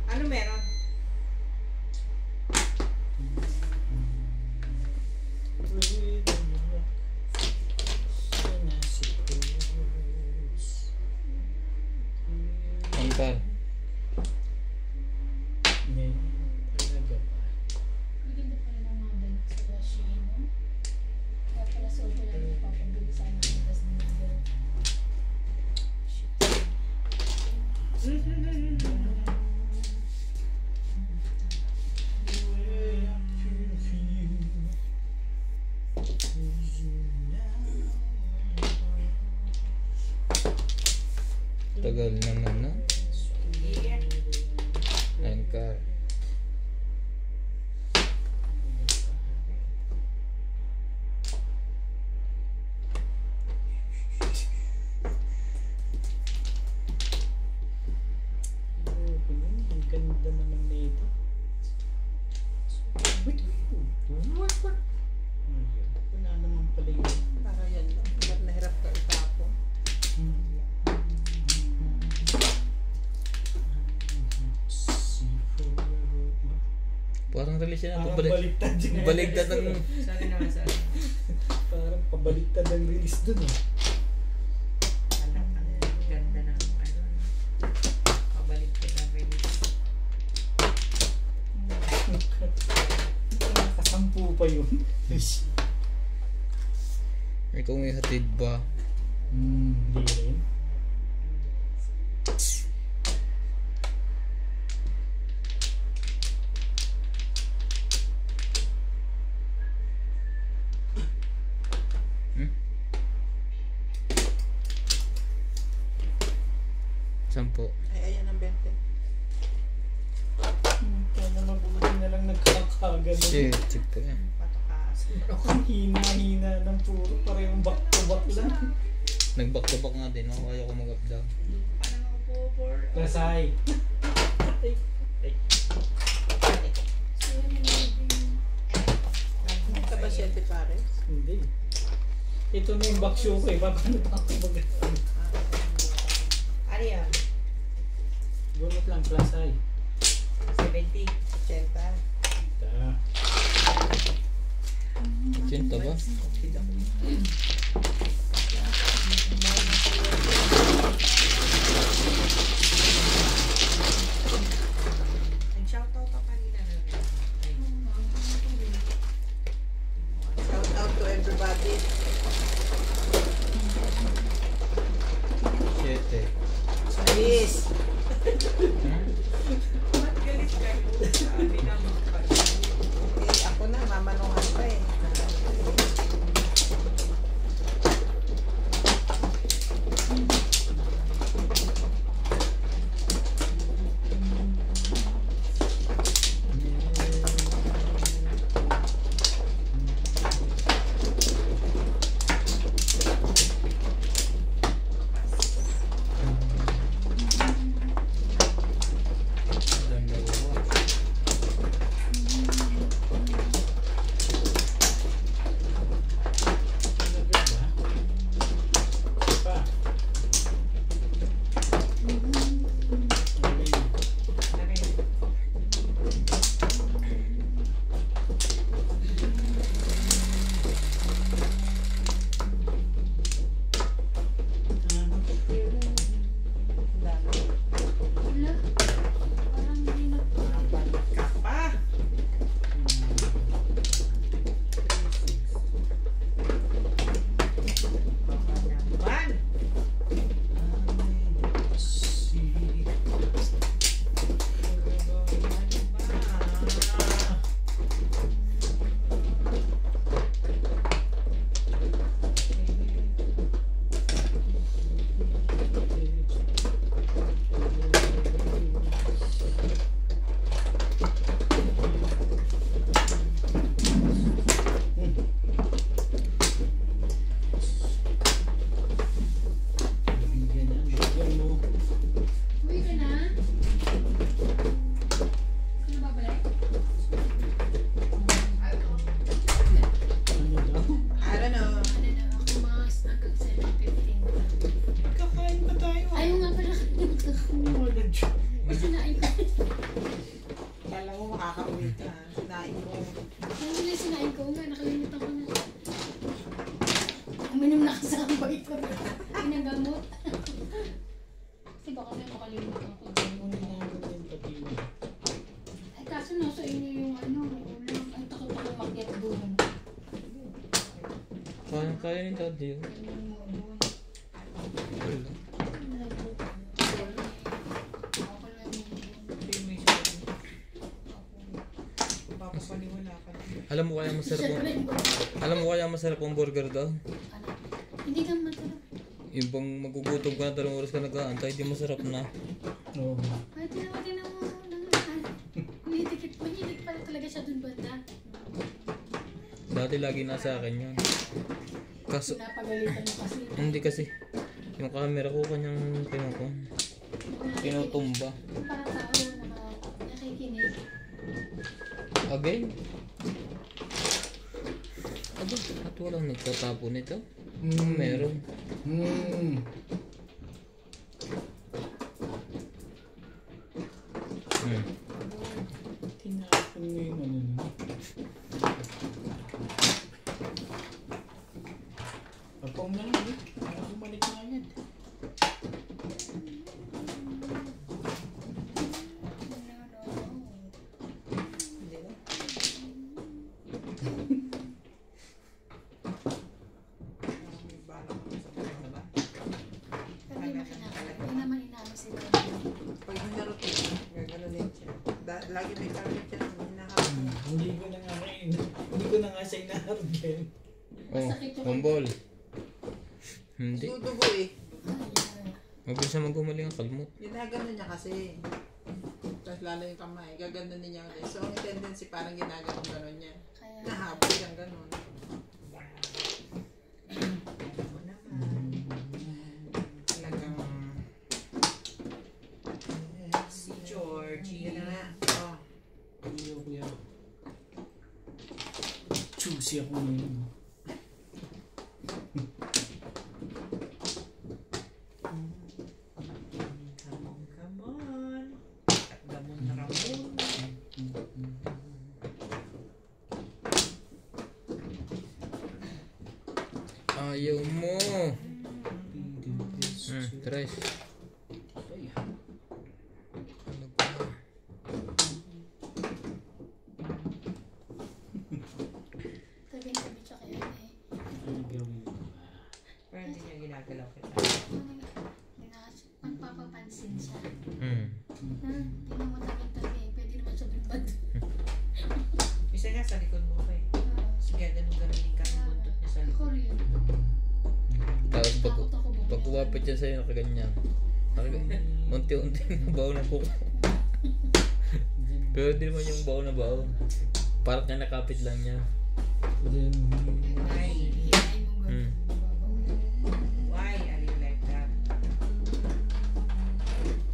Ano meron? Angkar. Ngayon talaga ba? Maganda pa rin ang mga damit sa Shein, no? Kaya pala sobrang lang napapabili sa anak ng tas number. Tagal naman na. Yeah. Angkar. Ang ganda naman nito. Wait. What? Ayun. Wala naman pala yun. Para yan lang. Hirap na hirap ka itapon. Parang release yan. Parang baliktad yun. Baligtad ng... Sorry naman, sorry. Parang pabaliktad ang release dun eh. Anak, ang ganda ng ano. Pabalik ko na release. Nakasampu pa yun. Ikaw may hatid ba? Hindi rin. Sampo. Ay, ayan ang 20. Kaya naman buti na lang nagkakagano. Shit, check ko yan. Patakas. Ang hina-hina ng puro. Parehong back to back lang. Nag-back to back nga din. Ako ayaw ko mag-up down. Paano ako po for... Lasay. So, yun yung yung Hindi ka ba 7 pares? Hindi. Ito na yung back show ko eh. Paano pa ako mag-ano? Ano yan? Gunot lang, plus ay. 70. 80. Ta. 80 ba? Nag-shoutout ka kanina na rin. Shout out to everybody. 7. Please. Ba't galit kayo? Sabi naman pa. Eh, ako na, mamanungan pa eh. Sinain ko. Kala mo makakauwi ka. Sinain mo. Ano yung sinain ko nga, nakalimutan ko na. Uminom na kasi ang bait ko. Pinagamot. Kasi baka may makalimutan ko. Ay kaso nasa inyo yung ano, ulam. Ay takot ako makyat doon. Kaya ni Daddy yun. Wala. Papapaniwala ka. Alam mo kaya masarap ang burger daw? Hindi ka masarap. Yung bang magugutom ka na 3 oras ka nag-aantay, di masarap na. Oo. Ay, tinawatin mo. Mahilig pala talaga siya dun banda. Dati lagi nasa akin yun. Kaso, Pinapagalitan mo kasi. hindi kasi. Yung camera ko kanyang tinutumba. Para tao nakikinig. Again? Aba, at walang nagtatapo nito? Meron. Tinapon mo yung ano na. Papong na lang eh. Bumalik na yan. Hindi na. May balak ako sa buhay na ba? Pero hindi makinakain. Hindi naman inaano sila. Pag hinarot ko, gaganunin siya. Lagi may target siya. Hinaharap mo. Hindi ko na nga kain. Hindi ko na nga siya inaharap yan. Oh, kumbol. Hindi. Dudugo eh. Mabilis na maggumaling ang kalmot. Ginagano niya kasi. Tapos lalo yung kamay. Gaganunin niya ulit. So, ang tendency parang ginaganon niya. Kaya, Nahabol siyang ganon. Ako naman. Talagang... Si Georgie. Yun na nga. Oh. Hindi ako yan. Choosy ako ngayon. Come on. At gamon na ramon. Ayaw mo. Tres. Ano ba? tabi-tabi siya kaya eh. Ano gawin ko? Pero hindi niya ginagalaw kita. Pagpapapansin siya. Hmm. Tingnan mo tabi-tabi. Pwede naman siya dun banda. Isa nga sa likod mo pa eh. Sige, ganun-ganunin ka ng buntot niya sa Ako likod. rin. Tapos Takot ako bumili. pag kumapit siya sa'yo, nakaganyan. Unti-unti na baon na kuko. Pero di naman yung baon na baon. Parang niya nakapit lang niya. Then, Why? Hihilahin mo Hmm. Why are you like that?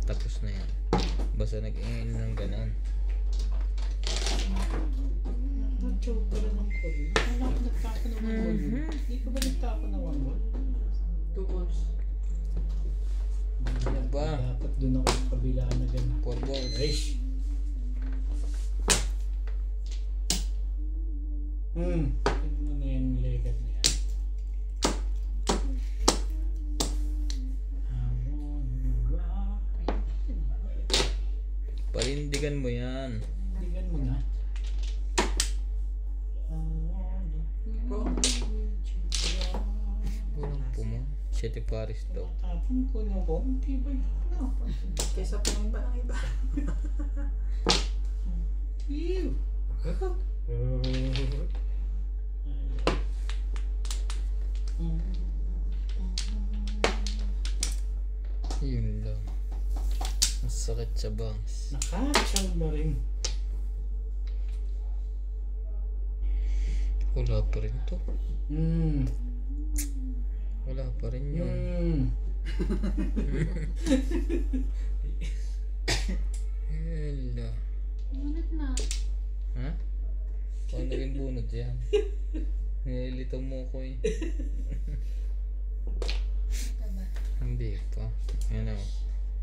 Tapos na yan. Basta nag-ingin ng ganon. choke ka lang ng pol. Wala ko nagtako ng 1 ball. Hindi ko ba nagtako ng 1 ball? 2 balls. Ano ba? Dapat doon ako sa kabila na gano'n. 4 balls. Aish! Tignan mo na yung legat na yan. I wanna rock. Parindigan mo yan. Tignan mo na. Walang pumo. Siete Paris daw. Tapon ko na ko. Tibay na. Kesa pumin ba ng iba? Ew! Yun lang. Ang sakit sa bangs. Nakakasyaw na rin. Wala pa rin to. Wala pa rin yun. Hello. Bunot na. Ha? Paano naging bunot yan? Nililitaw mo ko eh. Ano ka ba? Hindi pa. Yan o.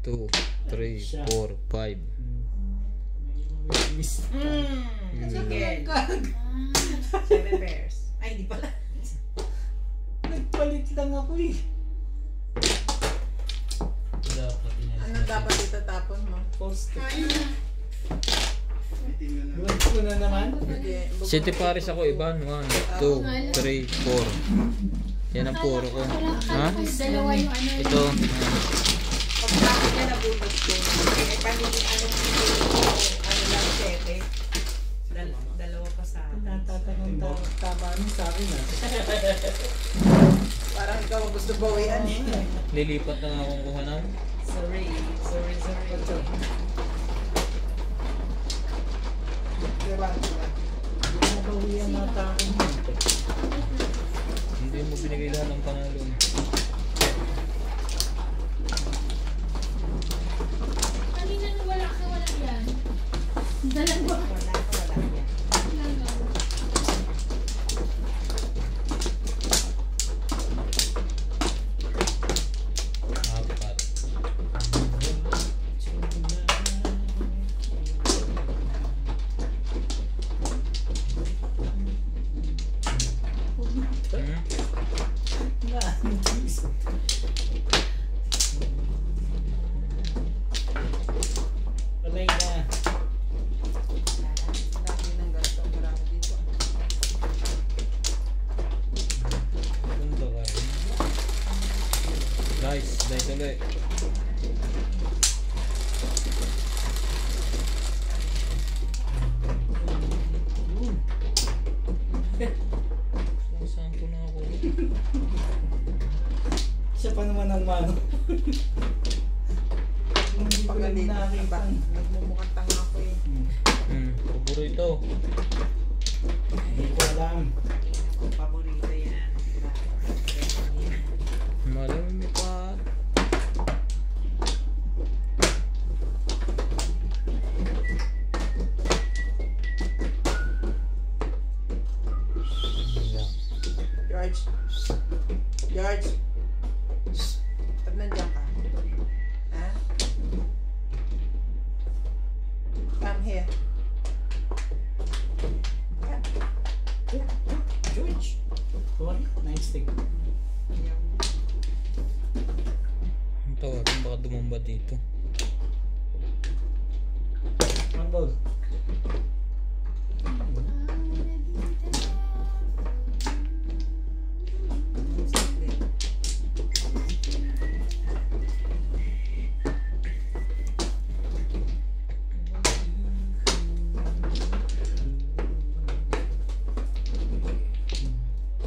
2, 3, 4, 5. Miss. Chicken. Ah, 7 pairs. Ay, hindi pala. Nagpalit lang ako eh. Anong dapat itatapon mo? Post. kain na. Itin mo na. Buwan ko na naman. Hindi. City Paris ako, Iban. 1, 2, 3, 4. Yan ang puro ko. Ha? Dalawa yung ano yun. Ito. Pag bakit ka nabunod ko, eh, pamili, ano lang, 7. Dalawa pa sa akin. Natatanong tama sa akin ah. Parang ikaw ang gusto bawian eh. Lilipat na nga akong kuhanan. Sorry. Diba? Nabawian nata ako nito. Hindi mo binigay lahat ng panalo. Kanina nung wala yan. Dalawa. Wala yan. Dalawa. Apat. Hmm? Walay na. Dami ng ganito. Marami dito. Punta ka rin. Dice ulit. Saan ko na ako? Siya pa naman ang mano. Hindi ko lang Pagalit. nakita. Nagmumukhang tanga ako eh. Paborito. Hindi ko alam. Paborito yan. Malami pa. George. George. Pag nandiyan ka. Ha? Come here. George. Sorry, nice stick. Ang tawagin baka dumamba dito. One ball.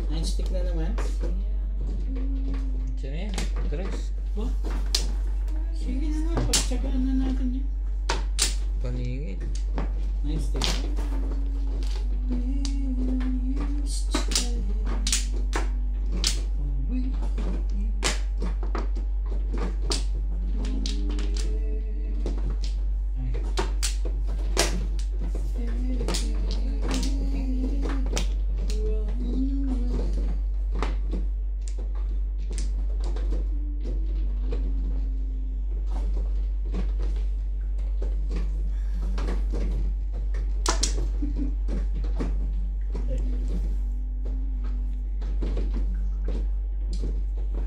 Nice stick na naman. Diyan yan. Tres. Ba? Sige na nga, pagtsagaan na natin yan. Paningit. Nice stick.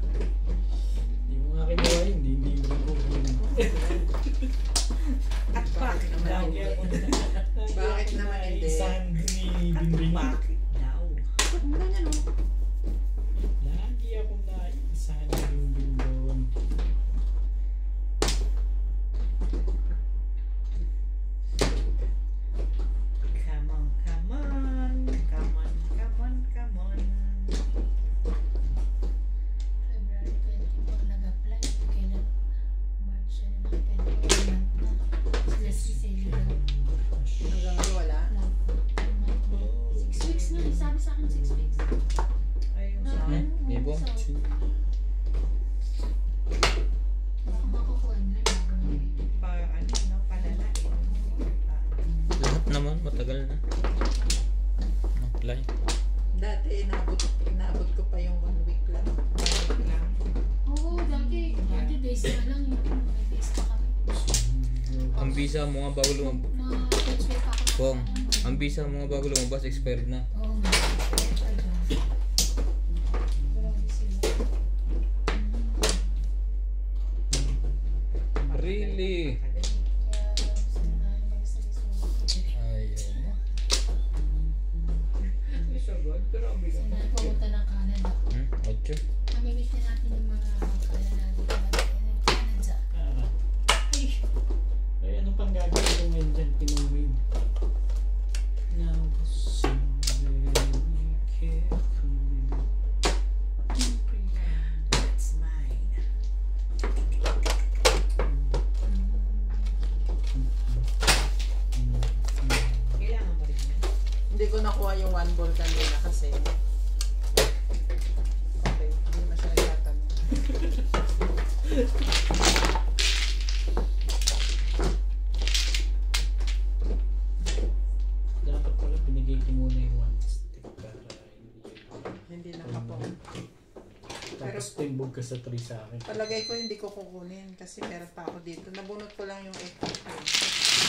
Hindi mo nga kinuha yun, hindi mo rin kukunin. At bakit daw? Bakit naman hindi? Isahan ni At Bingbing. bakit daw? Ganyan o. Lagi ako naisahan ni Bingbing doon. Come on, come on. Come on, come on, come on. February 24 nag-apply. Kailan? March siya na nakapag-month na. Sila si Celia. Hanggang ngayon wala. 6 weeks na. Sabi sa akin 6 weeks. Ayun Na, sa Hmm? Di ba? Baka makukuha na lang. palala eh. Lahat naman matagal na. Apply. Dati inabot ko pa yung 1 week lang. Oo, dati days na lang yun. May days pa Ang visa mo nga bago lumabas. Ma-transfer pa ako. Pong, ang visa mo nga bago lumabas, expired na. Oo nga. Grabe sila. Really? Kaya gusto na namin mag-salisulit. Ayun. Gusto na pumunta ng Canada. 8. Mamimit na natin yung mga Canada dito. Canada. Ay, ano pang gagawin ko ngayon dyan? Pinuwin. Now, someday we can't come. That's mine. Kailangan mo rin yan. Hindi ko nakuha yung 1 ball kanina kasi. Okay, hindi na siya nagtatanong. Dapat pala binigay ko muna yung one stick para Hindi nakapong. tapos timbog ka sa 3 sa akin. Palagay ko hindi ko kukunin kasi meron pa ako dito. Nabunot ko lang yung 8.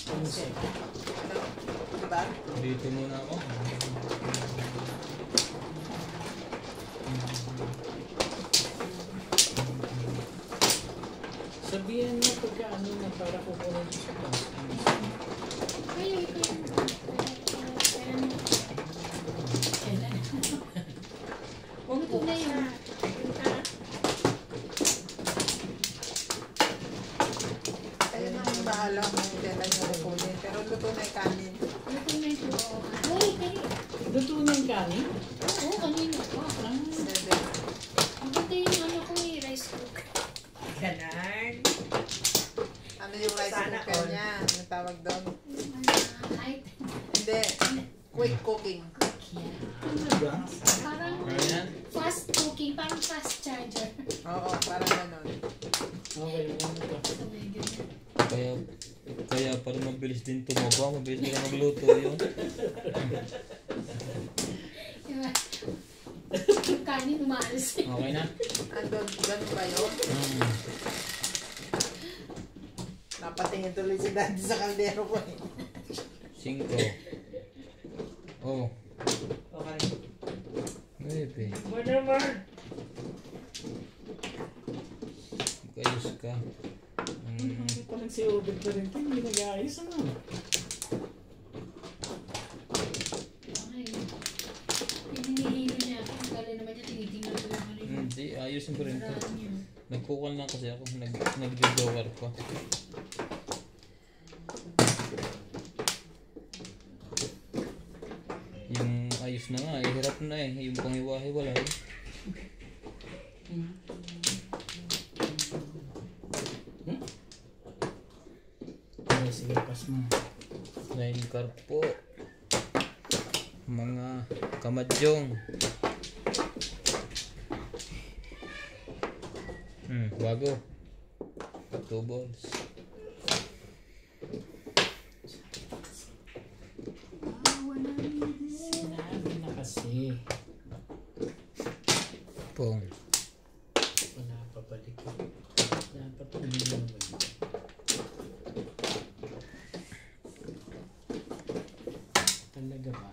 Ano Ano? Diba? Dito muna ako. sabihan mo pagka ano na para kukunin ko sa taas. Kayo, kailan? Luto na yun. Ayun ang bahala kung kailan yung kukunin. Pero luto na yung kanin. Luto na yun. Uy, kaya. Luto ng kanin? Oo, kanina pa. 7. Ang ganda yung ano ko eh, rice cooker. Ganon. Ano yung rice Sana cooker all. niya? Ano tawag doon? Height. Hindi. Quick cooking. Talaga? Parang Ayan. fast cooking, parang fast charger. Oo, parang ganon. Okay, ano to? Sabay ganyan. Kaya para mabilis din tumaba, mabilis din magluto yun. Diba? Yung kanin umaalis. Okay na? Andun, ganun ba yun? Napatingin tuloy si daddy sa kaldero ko eh. 5. Oh, Okay. bebe. Ano naman? Kayos ka. Parang si Obed pa rin ito, hindi nag-aayos ano? Okay. Yung hinihilo niya, ang gala naman niya, tinitingnan ko lang ano yung Hindi, ayusin ko rin to. paraan niya. Nagkukal lang kasi ako, nag-joker pa. Yung ayos na nga, hirap na eh. Yung panghiwa-hiwala eh. Okay, sige, pas mo. Dahil karpo. Mga kamadyong. Bago. 2 balls. Sinabi na kasi. Pong. Wala pa balik. Dapat uminom mo yun. Talaga ba?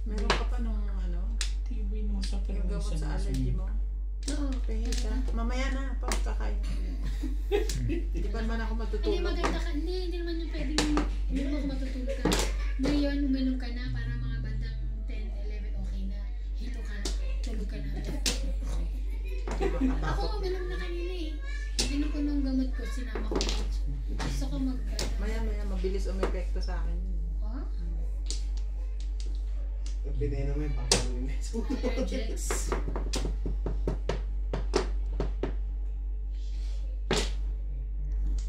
Meron ka pa nung ano, TV nung sa yung gamot sa allergy mo. Oo. Pahingi ka. Mamaya na, pagkakain. Di ba naman ako Hindi matutulog? maganda ka. Hindi naman yung pwedeng, hindi naman ako matutulog ka. Ngayon, uminom ka na para mga bandang 10, 11, okay na. Hilo ka na, tulog ka na. Di ba Ako, katakot? uminom na kanina eh. Inom ko ng gamot ko, sinama ko. Gusto ko mag... Maya mabilis umepekto sa akin yun. Ha? Pinainom mo yung pangkalunis. Allergics.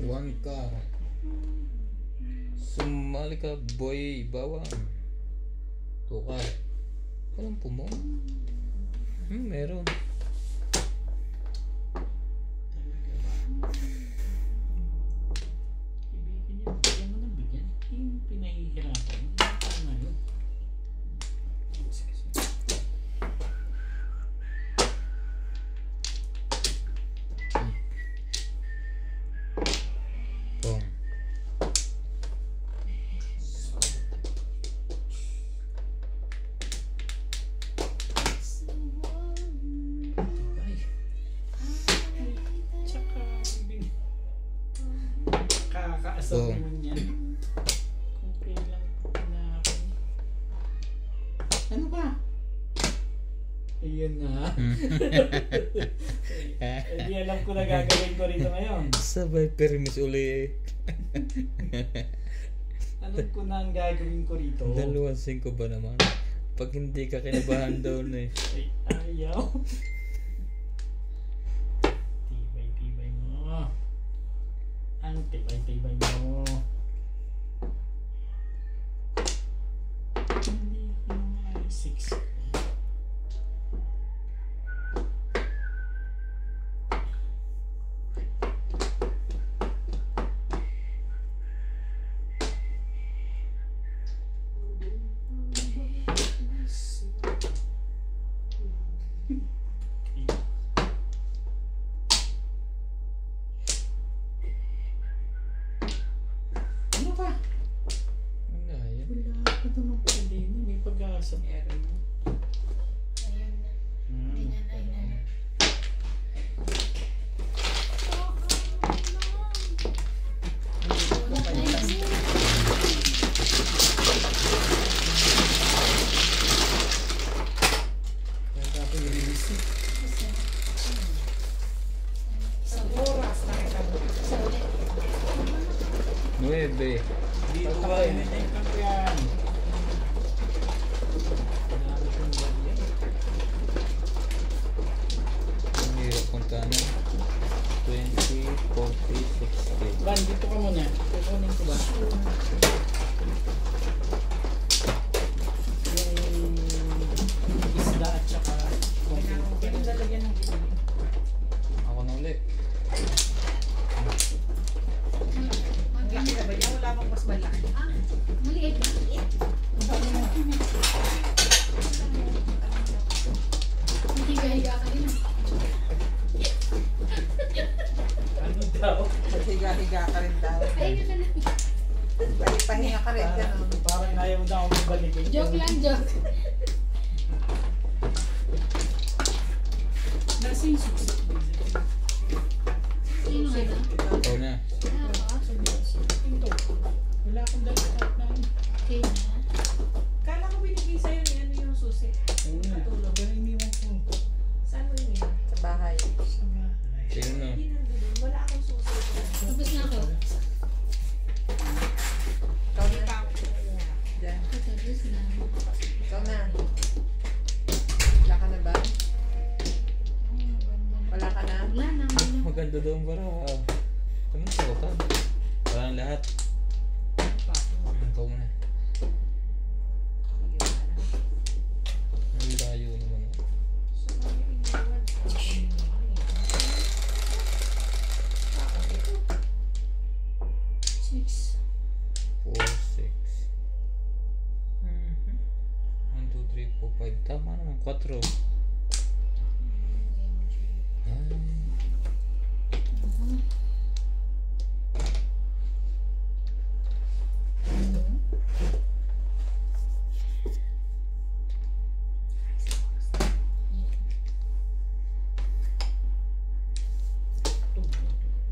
One ka. Sumali ka, boy, bawang. Tuka. Walang pumo. Meron. Ibigin niya, bigyan mo ng bigyan. Yung pinahihirapan. Tama yun. Pong. Ay. Tsaka, kakaasar Oh. naman yan. Kung kailang pinapin. Ano ba? Ayun na. Hindi alam ko na gagawin ko rito ngayon. Sabay permis uli. Alam ko na ang gagawin ko rito. 2.5 ba naman? Pag hindi ka kinabahan daw na eh. Ay, ayaw. Tibay-tibay mo. Ang tibay-tibay mo. Hindi ko naman 6. Ano ba? Wala yan. Wala ka naman pala din. May pag-asa. Meron. Ayun na. Ayun na. Kaya dapat nililis eh. Sa oras na kita mo. Sa ulit. 9. Dito ba yun yung kampiyan? Marami kong bali. Ang hirap punta na. 20, 40, 60. Van, dito ka muna. Kukunin ko ba? Yung isda at saka konting. Ganun lalagyan ng gini. Ako na uli. Laki na ba niya? Wala bang mas malaki? Maliit na. Hindi gahiga ka rin. Ano daw? Higa-higa ka rin daw. Ay, ka na. Pahinga ka rin. Ganun. Parang ayaw daw akong balikin. Joke lang, joke. Nasa yung suksok. Sino nga na? Ikaw na. Ito. Wala akong dala kahit na ano. Okay na. Kala ko binigay sa'yo ni ano yung susi. Ayun na. Pero iniwan ko. Saan mo yun? Sa bahay. Sa bahay. Sino na? Hindi nandun. Wala akong susi. Tapos na ako. Ikaw Hindi na. pa ako kumuha. Diyan. Tapos na. Ikaw na. Wala ka na ba? Wala ka na? Wala na. Maganda daw ang bara. Ano sa kotan? Parang lahat. Ikaw na. Ang layo naman. Saan mo yung iniwan? Six. 4, 6. 1, 2, 3, 4, 5. Tama naman. 4.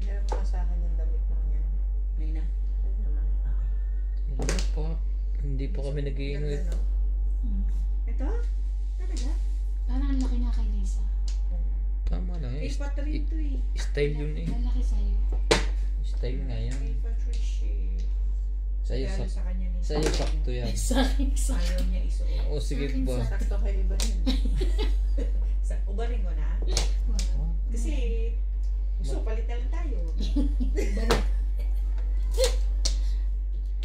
Meron mo sa akin yung damit mo yan. May na. Ano naman? Ano pa? Hindi pa kami Ganda, nag-iinit. no? Ito? Talaga? Parang ang laki na kay Lisa. Tama lang eh. Lipat rin to eh. Style yun eh. Malaki sa'yo. Style nga yan. Kay Patricia. Sa'yo, Regalo sa kanya ni sa'yo sakto yan. Sa akin, sa akin. Ayaw niya isuot. O sige Sa akin, ba? sa- Sakto kay iba yun. Ubarin ko na. Wow. Kasi, gusto, palit na lang tayo.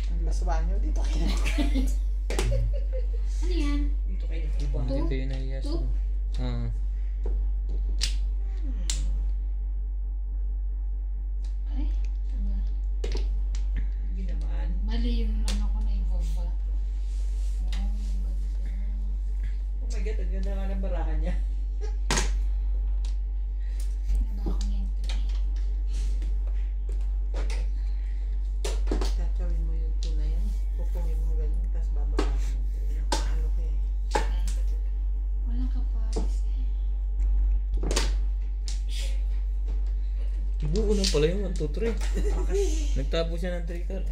Ang laswanyo dito kaya. Ano yan? Dito kayo. Diba? Two? Dito yun ay yes. Two? Ah. Ay, ano? Hindi naman. Mali yung ano ko na ibomba. Oh, ganda. Oh my God, ang ganda nga ng barahan niya. Naba ako niyan. Tatawin mo yung tuna yan. Pupungin mo ganyan. Tapos bababa mo. Ano ko yan. Walang kapares eh. Buo na pala yung 1, 2, 3. Nagtapos siya ng 3 car.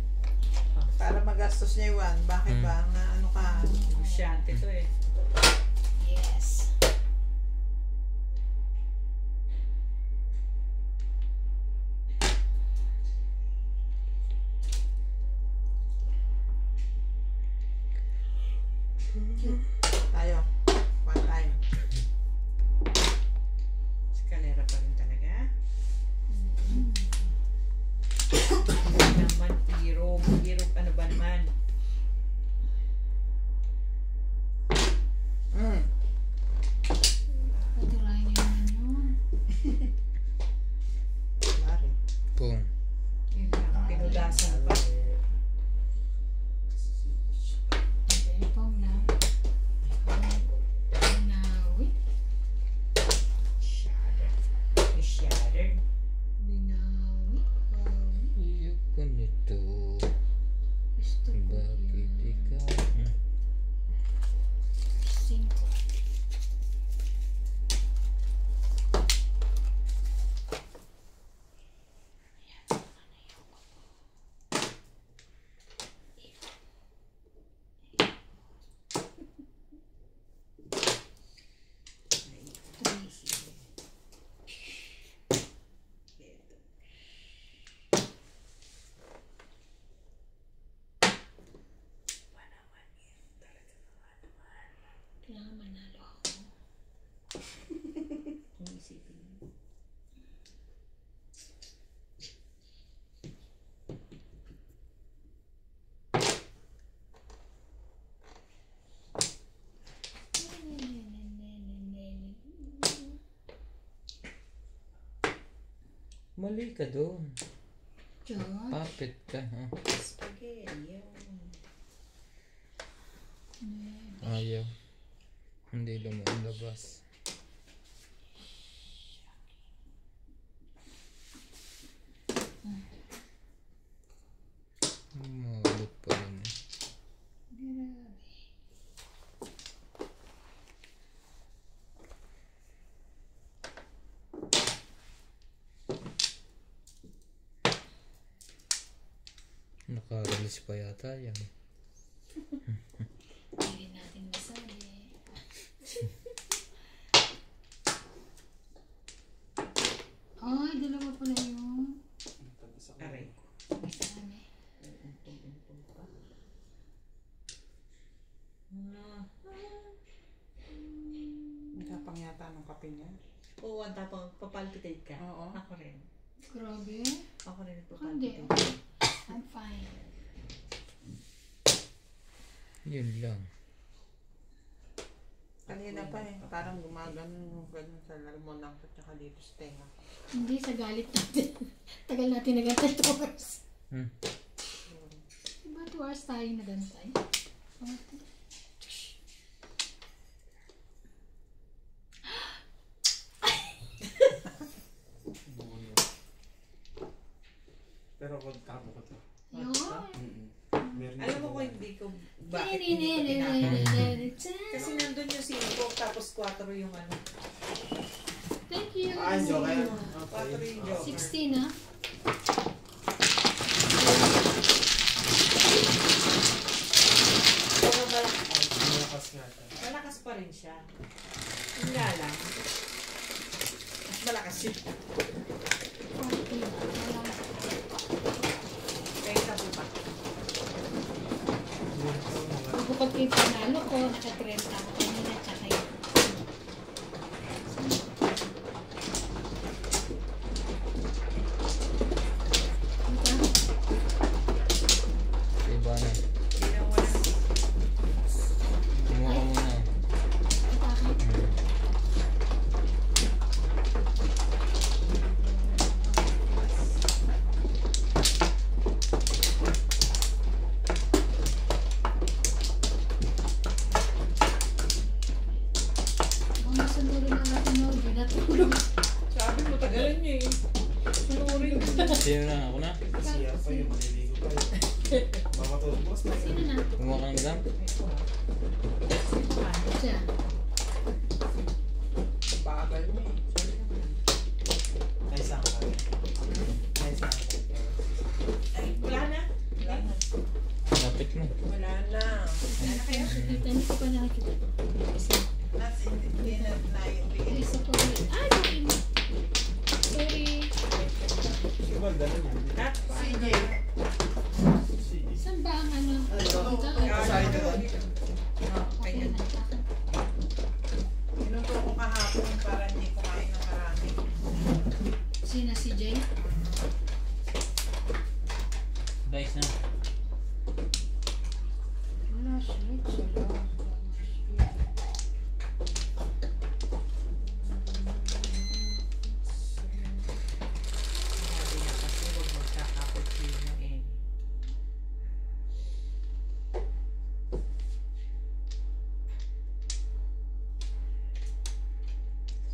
Para magastos niya yung one. Bakit ba? Nga ano ka? Negosyante to eh. Yes. Tayo. One time. Skalera pa rin talaga. Ano naman, Europe. Europe, ano ba naman? Patirahin niyo naman yun. Mari. Boom. Yun lang, pinudasan pa. Very pong na. Binawi. Shattered. Binawi. Iyo ko nito. Gusto ko Bakit yan. ikaw? 5. Kailangan manalo ako. Iisipin mo. Mali ka doon. Diyan. Puppet ka, ha? Spaghetti. Yun. Ayaw. Hindi lumabas. Maulot pa rin. Grabe. Naka-release pa yata yan. Hindi natin masabi. Ay, dalawa pala yun. Aray. Dami. Untong-untong pa. Nakapang yata ng kape niya. Oo, ang tapang papalpitate ka. Oo. Ako rin. Grabe. Ako rin Hindi. papalpitate. I'm fine. Yun lang. Kanina pa eh. Parang gumagano ganun sa larmonang at saka dito sa tenga. Hindi, sa galit natin. Tagal natin nagantay 2 hours. Hmm. Diba 2 hours tayo nagantay? Pero kung tapo ko to. Yun. Meron Alam mo kung hindi ko bakit Bakit hindi ko tinapos. Kasi nandun yung 5 tapos 4 yung ano. Thank you. Ah, joker. 4 yung joker. 16 ha? Pero malakas. Malakas nga siya. Malakas pa rin siya. Yun nga lang. Mas malakas Kaya po ba? Bukod kay panalo ko, naka-30 ako kanina, tsaka yun. Iba na. Ginawa na. Kumuha ka muna. Mga sanduro na natin na, hindi natulog. Sabi mo, tagalan niya eh. Sunurin ko. Sino na? Ako na? Siya pa yung maliligo pa yun. Baka to, boss na Sino na? Kumuha ka ng madam? Siya. Bagal niya eh. Sabi naman. Naisang ka. Naisang ka. Ay, wala na. Wala na. Lapit mo. Wala na. Wala na kayo? Nakita, hindi ko pa nakikita. Isa. Nas, hindi na naiuwi. Isa ko ulit. Ay, bakit? Sorry. Si Val, gano'n yan. At CJ. Saan ba ang ano? Sorry, doon. Okay Ayan. na. Inuto ko kahapon para hindi kumain ng marami. Sino si Jay? Dice na. Wala siya. Sabi niya kasi huwag magkakapagpino eh.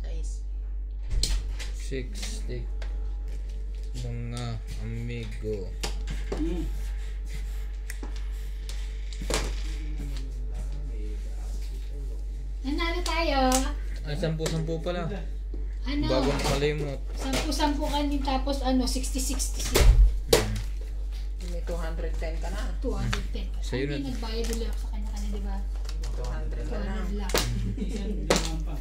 Size. 60. Mga amigo. Nanalo tayo. Ay, 10-10 pala. Ano? Bago makalimot. 10-10 kanin tapos ano, 60-60. May 210 ka na. 210. Sa'yo na. Hindi nagbayad ulit ako sa kanya-kanya, di ba? 200 ka na. 200 lang. Isang limang pa.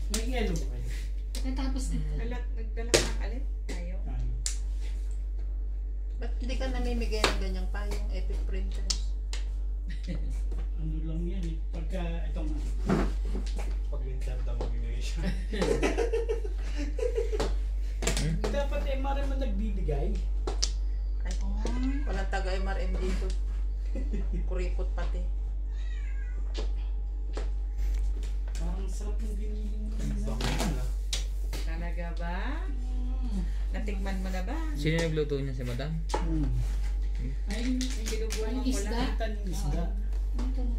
May yellow ba kayo? Pagkatapos nito. Nagdala ka ng alit? Tayo. Ba't hindi ka namimigay ng ganyang payong epic printers? Ano lang yan eh. Pagka itong Pag winter daw magbibigay siya. dapat eh marami nagbibigay. Ay, walang taga-MRM dito. Kuripot pati. Ang sarap ng binili mo. Talaga ba? Natikman mo na ba? Sino nagluto niya, si madam? Ay, Yung binubuhan Yung ko isda? lang. kita ng isda. Ito na.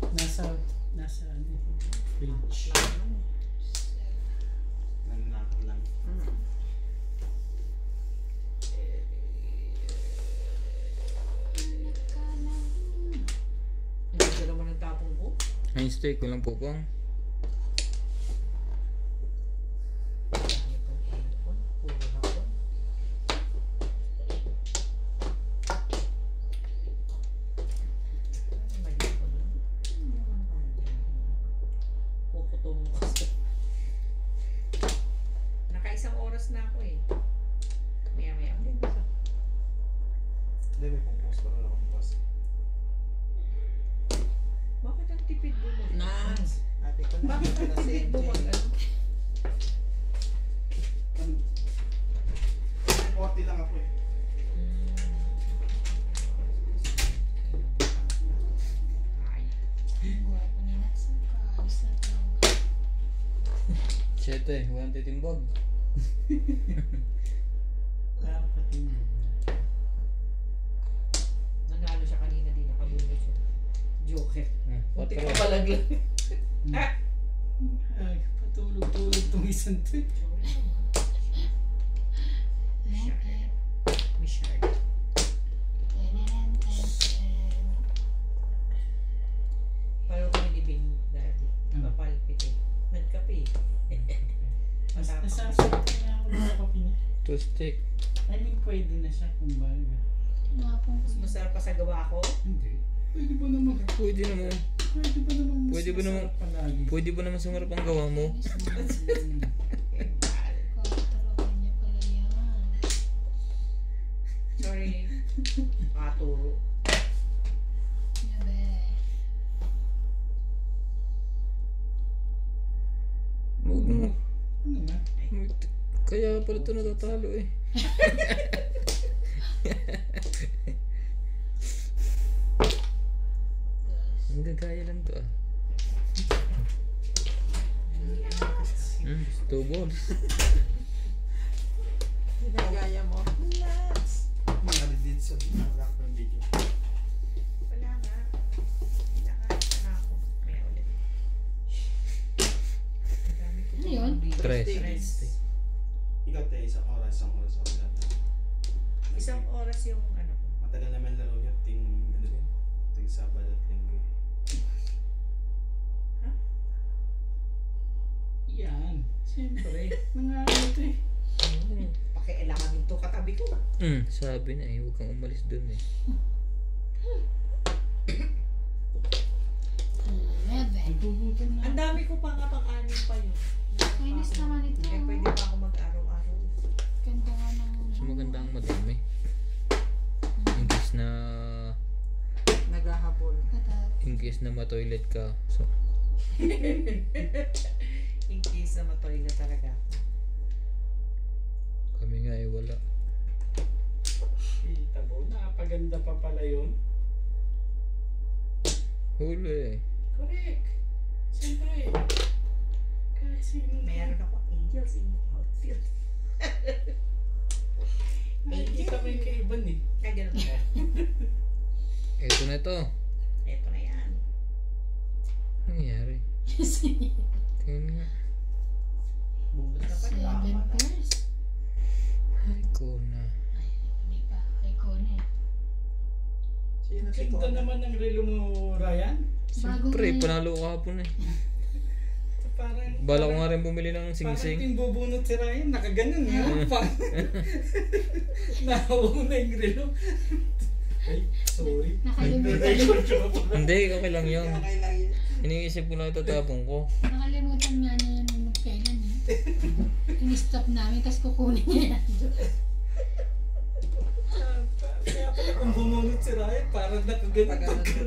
Nasa ano, fridge. Nananakot lang. Mm. Hindi ka naman ang tapong ko. Ay, steak. Walang pupong. Puro hapon. Kukuto mo kasi. Nakaisang oras na ako eh. Maya-maya. Hindi, may compose pa rin akong boss. Bakit ang tipid mo mo? Nice. Ate ko na. Bakit ang tipid mo mo? May 40 lang ako eh. Buhay ko nila sa kalis na ito. 7. Walang titimbog. Dapat yun. Nanalo siya kanina, di nakabulo siya. Joker. Muntik ka 4. palaglag. Ay, patulog-tulog tong isang to. Michard. Pareho kami ni Bing dati. Papalpit eh. Nagkape eh. Nasasakit kaya ako sa kape niya. 2 steak. I mean, pwede na siya kung baga. Mas masarap pa sa gawa ko. Hindi. Pwede ba naman? Pwede naman. Pwede ba naman? Mas Pwede ba naman? masarap palagi? Pwede ba naman sumarap ang gawa mo? Hmm. turo. Yabe. Huwag mo. Ano nga? Kaya pala ito natatalo eh. Ang gagaya lang to ah. 2 balls. Ginagaya mo. Nuts! Mga dito sa rock ng video. Wala nga. Nakaasa na ako. May ulit. Ang dami ko Ano yun? Tres. Ikaw tayo, isang oras ako lang. Isang oras yung ano ko. Matagal naman laro niya, ting Sabado at Linggo. Yan. Siyempre. Mga ano ito eh. Pakialaman ito katabi ko. Sabi na eh, huwag kang umalis dun eh. 11. Nagbubutan na. Ang dami ko pa nga pang-anim pa yun. Kainis naman ito. Eh, pwede pa ako mag-araw-araw. Ganda nga ng... Mas maganda ang madami. Ingis na Naghahabol. ingis na ma-toilet ka. So, In case na matoy na talaga. kami nga eh wala. Kita mo, napaganda pa pala yun. Huli eh. Correct. Siyempre. Kahit sino na. Meron ako angels in outfield. Nakikita mo yung kaiban eh. Ay, ganun ba? Eto na to. Ito na yan. Ano nangyari? Tingnan nga. Bunot na pa yun. 7 pairs. Ay ko na. Ay, hindi pa. Ay, kone. Sino si Ganda Kona? naman ng relo mo, Ryan. Siyempre, Bagong- panalo ko kahapon eh. Parang... Bala ko nga rin bumili ng Parang sing-sing. ting bubunot si Ryan, nakaganon yun. Nahawag na yung relo. Ay, sorry. Nakalimutan. Hindi, okay lang yun. Okay lang yun. Iniisip ko lang ito tapong ko. Nakalimutan nga niya yan nung kailan eh. In-stop namin, tapos kukunin niya yan. Kaya pala kung bumunot si Ryan, parang nakaganon. Pag-ano.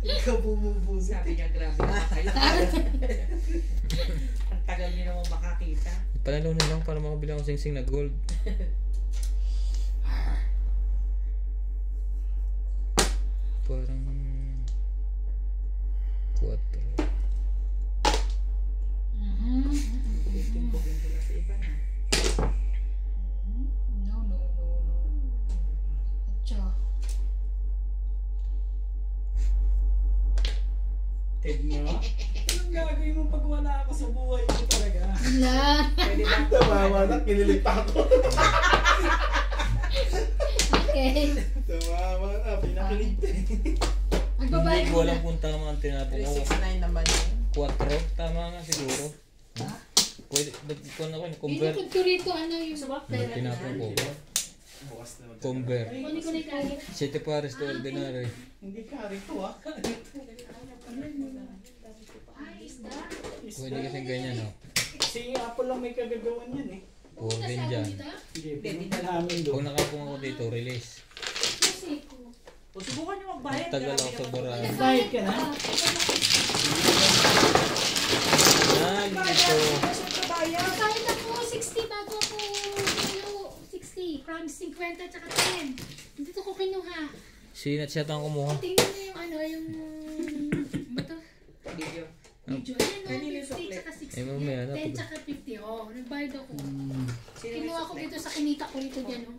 Ikaw bumubunot. Sabi niya, grabe na kayo. Ang tagal niyo naman makakita. Panalo na lang para makabili akong sing-sing na gold. Parang 4. Tingko na sa iba na. No. Atso. Tignan mo. Anong gagawin mo pag wala ako sa buhay mo talaga? Wala. Pwede ba? Tawawa na, kinilig pa ako. Okay. Tawawa na, pinakilig pa eh. Magbabayad Hindi ko alam kung tama ang tinapong ko. 369 naman yun. 4? Tama nga siguro. Pwede, ko na ko, convert. Inikot ko rito, ano yung pera Tinapong ko. Bukas na mag- Convert. Kunin ko na yung kagit. City Paris to ordinary. Hindi ka rito ah. Ay, isda. Pwede kasing ganyan no. Si Apple lang may kagagawan yan eh. Puro Pumunta din sa dyan. ako dito. Hindi, pinunta namin doon. Kung nakapong ako dito, release. Kasi ko. O, subukan niyo magbayad. Tagal Grabe ako sa naman. Boracay. Nagbayad ka na? Nandito. Kahit ako, 60 bago ako, 60, promise 50 tsaka 10. Dito ko kinuha. Sinat siya tang kumuha. Tingnan mo yung ano, yung... Ano to? Video. Medyo, ayan o, Kanino yung 50 sukli? tsaka 60. Eh, mamaya na. 10 tsaka 50, oh, nagbayad ako. Sino may Kinuha ko sukli? dito sa kinita ko dito dyan, oh.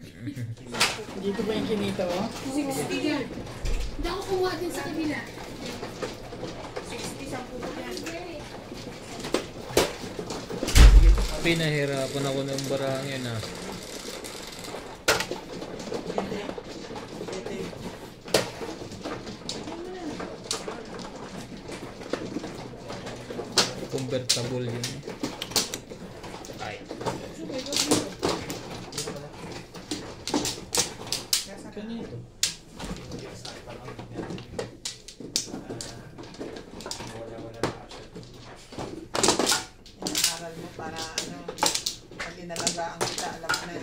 Dito ba yung kinita mo? 60 yan. Hindi ako kuha din sa kabila. 60 sa puto yan. Pinahirapan ako ng barang yan ah. Convertible yun. Ay. Kanito. Wala na option. Inaaral mo para ano, pag inalagaan kita, alam mo na.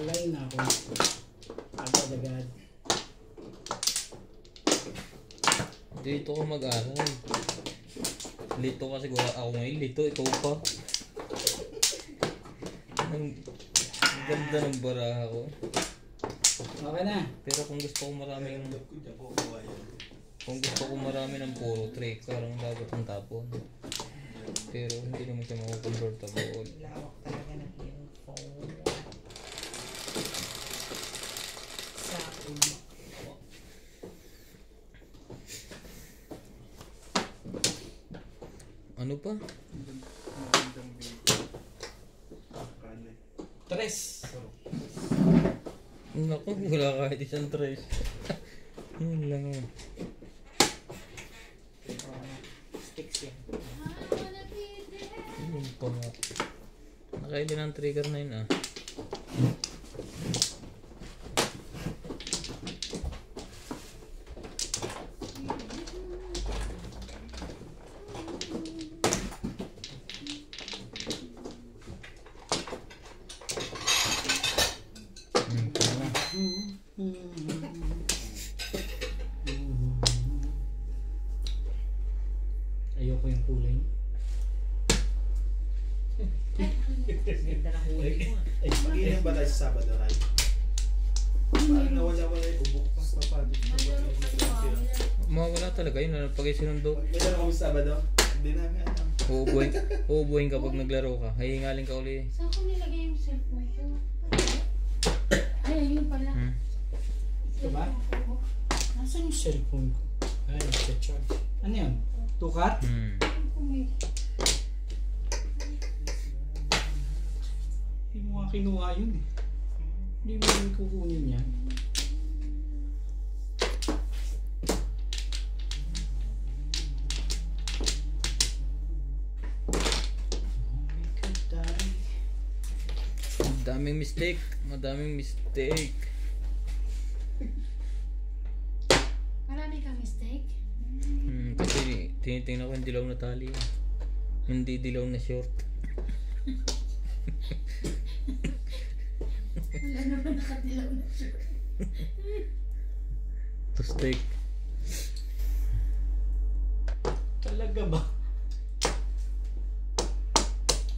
Walay na ako. Agad-agad. Dito ko mag-aral. Lito kasi wala ako ngayon. Lito, ikaw pa. Ang ganda ng baraha ko. Okay na. Pero kung gusto ko marami ng puro trick, parang dapat ang tapon. Pero hindi naman siya makakonvertible. Lawak talaga ng iyong phone. Sa ulo. Ano pa? Magandang video. Kane. Tres. Naku, wala kahit isang trace. Yun lang oh. Sticks yan. Yun pa nga. Nakailan ang trigger na yun ah. Ayoko yung kulay. Ganda ng huli mo. Mag-inom ba tayo sa Sabado, Ray? Parang nawala-wala yung ubok. Mas papado. Mawawala talaga yun ano, pag isinundo. May dala kami sa Sabado? Hindi namin alam. Uubuhin kapag naglaro ka. Hihingalin ka uli. Saan ko nilagay yung cellphone ko? Ay, ayun pala. Diba? Nasaan yung cellphone ko? Ay, nagsa-charge. Ano yun? Tukat? Hindi mo nga kinuha yun eh. Hindi mo rin kukunin yan. Madaming mistake. Madaming mistake. Marami kang mistake. Kasi tinitingnan ko yung dilaw na tali. Hindi dilaw na short. Wala naman nakadilaw na siya. To steak. Talaga ba?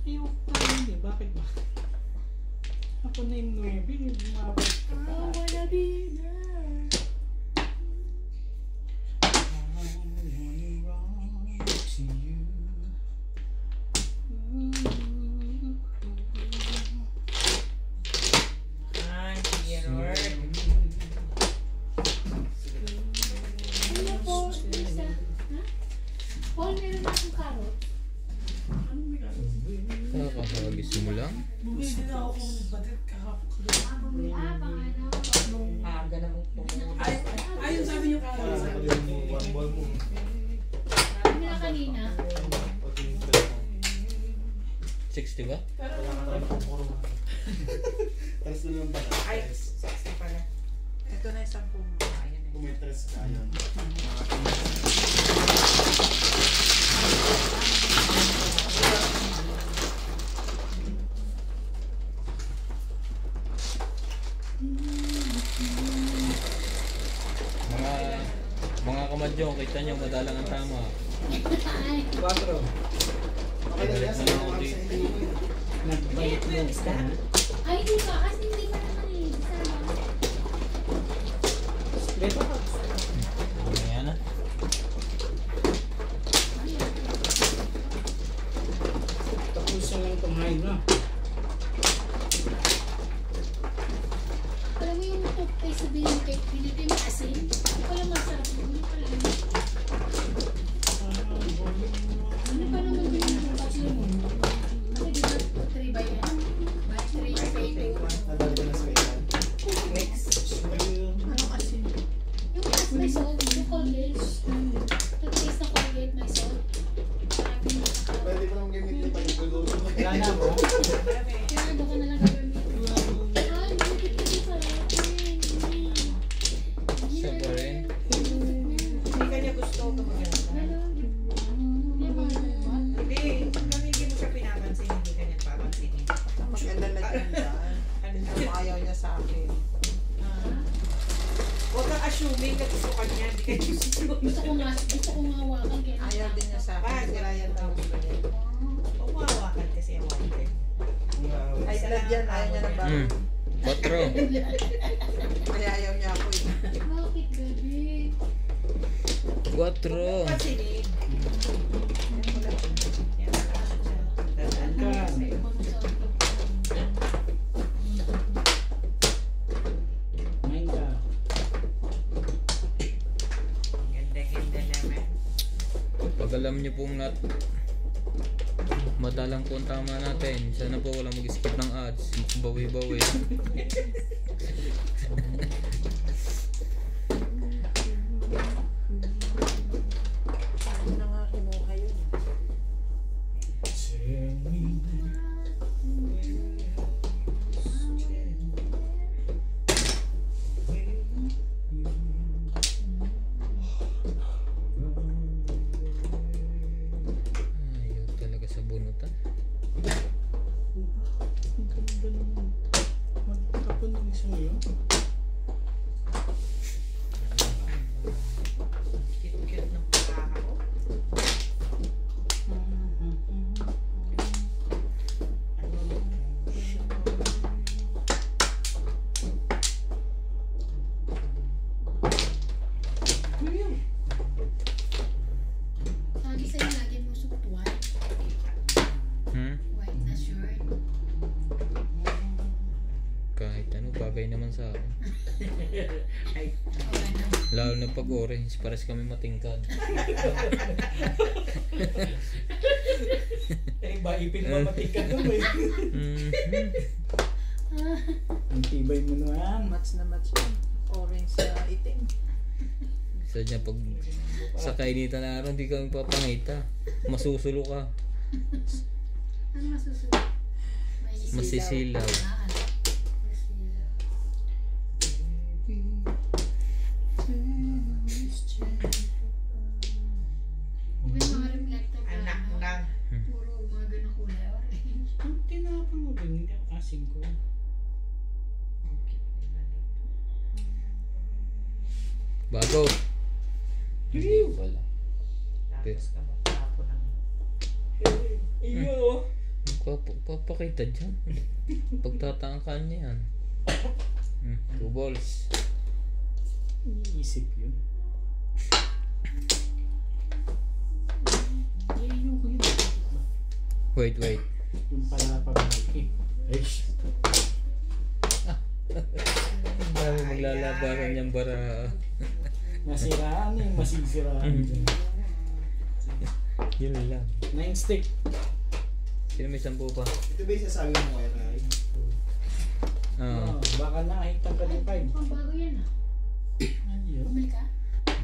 Ayoko pa yun eh. Bakit ba? Ako na yung 9. Bumabalik ka pa. I wanna be there. Ay, sige, Lord. Ano po? Isa? Ha? Paul, meron akong carrot. Kakahagis mo lang. Bumili na ako ng batit kahapon. Pang ano? Aga namang pumunta. Ayun sabi niyo kahapon. One ball mo. Ano na kanina? 60 ba? Tapos doon lang pala. Ay, sexy pala. Ito na isang pumunta. Ayan na. Kung may tres ka, ayun. Mga kamadyo, kita nyo, madalang ang tama. Ay, 4. Okay na yan. Sa mga sa hindi mo yun. Nagbalik Ito yung mo. isda? ay, di ba? Kasi hindi pa naman eh. Sama. Split ako. Ayan na. Tapusin lang itong hide na. Alam mo yung toothpaste sa binigay mo asin? Hindi pala masarap yun. Hindi pala yun. Ano pa naman din yung tatlo mo? Kasi di ba 3 by yan? By 3 by 2. Nadali ko na sa kailan. Mix. Ano kasi? Yung as may salt, yung Colgate. Toothpaste na Colgate may salt. Marami na sa Pwede ko nang gamit na pag-gulong. Wala na ako. kaya baka na lang gagawin. Ay, bakit kasi sarap? Siya pa rin. Hindi kanya gusto ito maganda. Hindi mo siya pinapansin, hindi kanya papansinin. Mag-alala dyan dyan. Ano ayaw niya Gusto ko nga hawakan kaya. Ayaw din niya sa akin. Kasi Ryan daw gusto niya. Umawakan kasi yung white. Ay, blood yan. Ayaw niya ng bago. 4. Kaya ayaw niya ako eh. Bakit, baby? 4. Pasinig. Yan ka. Main ka. Ganda-ganda naman. Pag alam niyo pong madalang po ang tama natin. Sana po walang mag-skip ng ads. Bawi-bawi. Ano na nga kinuha yun? Tell me. Ayaw talaga sa bunutan. Ang ganda naman. Magkapon ng isang yun. Cute-cute ng pagkaka ko. Sabi sa'yo lagi mo suot white. White na shirt. Kahit ano, bagay naman sa akin. Ay, Okay na. Lalo na pag orange, pares kami matingkad. Eh, ba ipin mamatik ka naman. Ang tibay mo naman. Match na match yun. Orange sa itim. Sadya pag sa kainita na araw, hindi ka magpapangita. Masusulo ka. Ano masusunod? Masisilaw. Masilaw. May mga reflective na anak ano, lang. puro mga ganang kulay orange. Ang tinapang mo din, hindi ako kasing ko. Bago. Hindi pala. Tapos ka magtapo ng... Iyo. Papakita dyan. Pagtatangkan niya yan. 2 balls. Iniisip yun. Iyo ko yun. Wait. Yung pala pabalik eh. Ay, Ang dami maglalabasan niyang bara. nasiraan eh, masisiraan dyan. Yun lang. 9 stick. Sino may 10 pa? Ito ba yung sasabi mo kaya na? Oo. Baka nakahitang ka ng 5. Mukhang bago yan ah. Ayun. Bumili ka?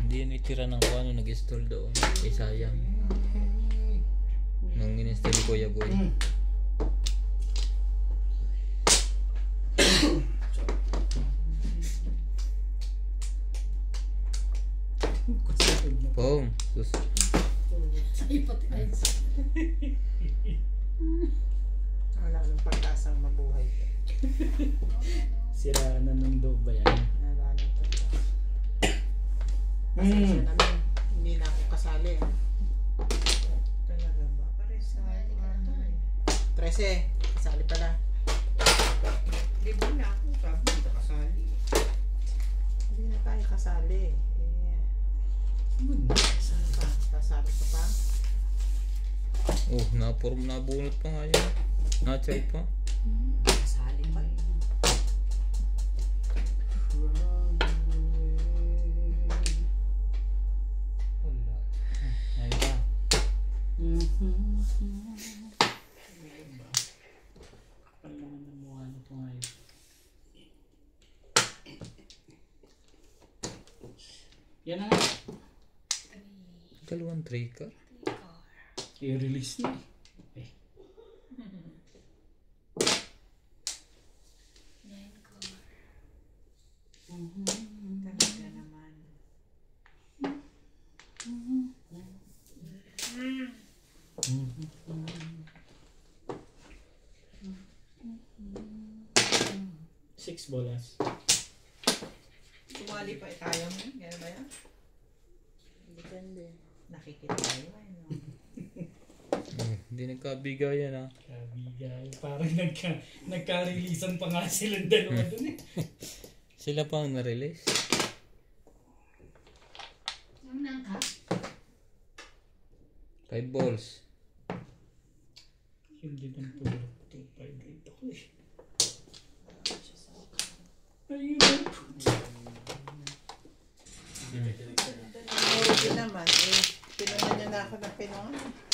Hindi yan itira ng kung ano nag-install doon. Eh sayang. Nung in-install ni Kuya Boy. Pong. Sus. Sa'yo pati tayo. Wala nang pagkasang mabuhay. Siraan na ng dog ba yan? Wala nang pagkasang. Pasensya namin. Hindi na ako kasali. Talaga ba? Pare sa... 13. Kasali pala. Di ba na ako? Sabi, hindi ka kasali. Hindi na tayo kasali. Saan pa? Kasali ka pa? Oh, nabunot pa nga yun. Natural pa. Kasali pa eh. Wala. Ayun pa. Kapal naman ng mukha nito ngayon. Yan na nga. Dalawang 3 ka. I-release na eh. Talaga naman. Six bolas. Sumali pa tayo mo. Gano'n ba yan? Nakikita tayo eh. No? Hindi nagkabigayan ha. Kabigay. Parang nagka-releasean pa nga silang dalawa dun eh. Sila pa ang na-release. Ang nangka? 5 balls. Hindi ng puro 2-5 ako eh. Ayun. Hindi ka kinagsabi. Ang din naman, eh, pinungan niyo na ako ng pinungan.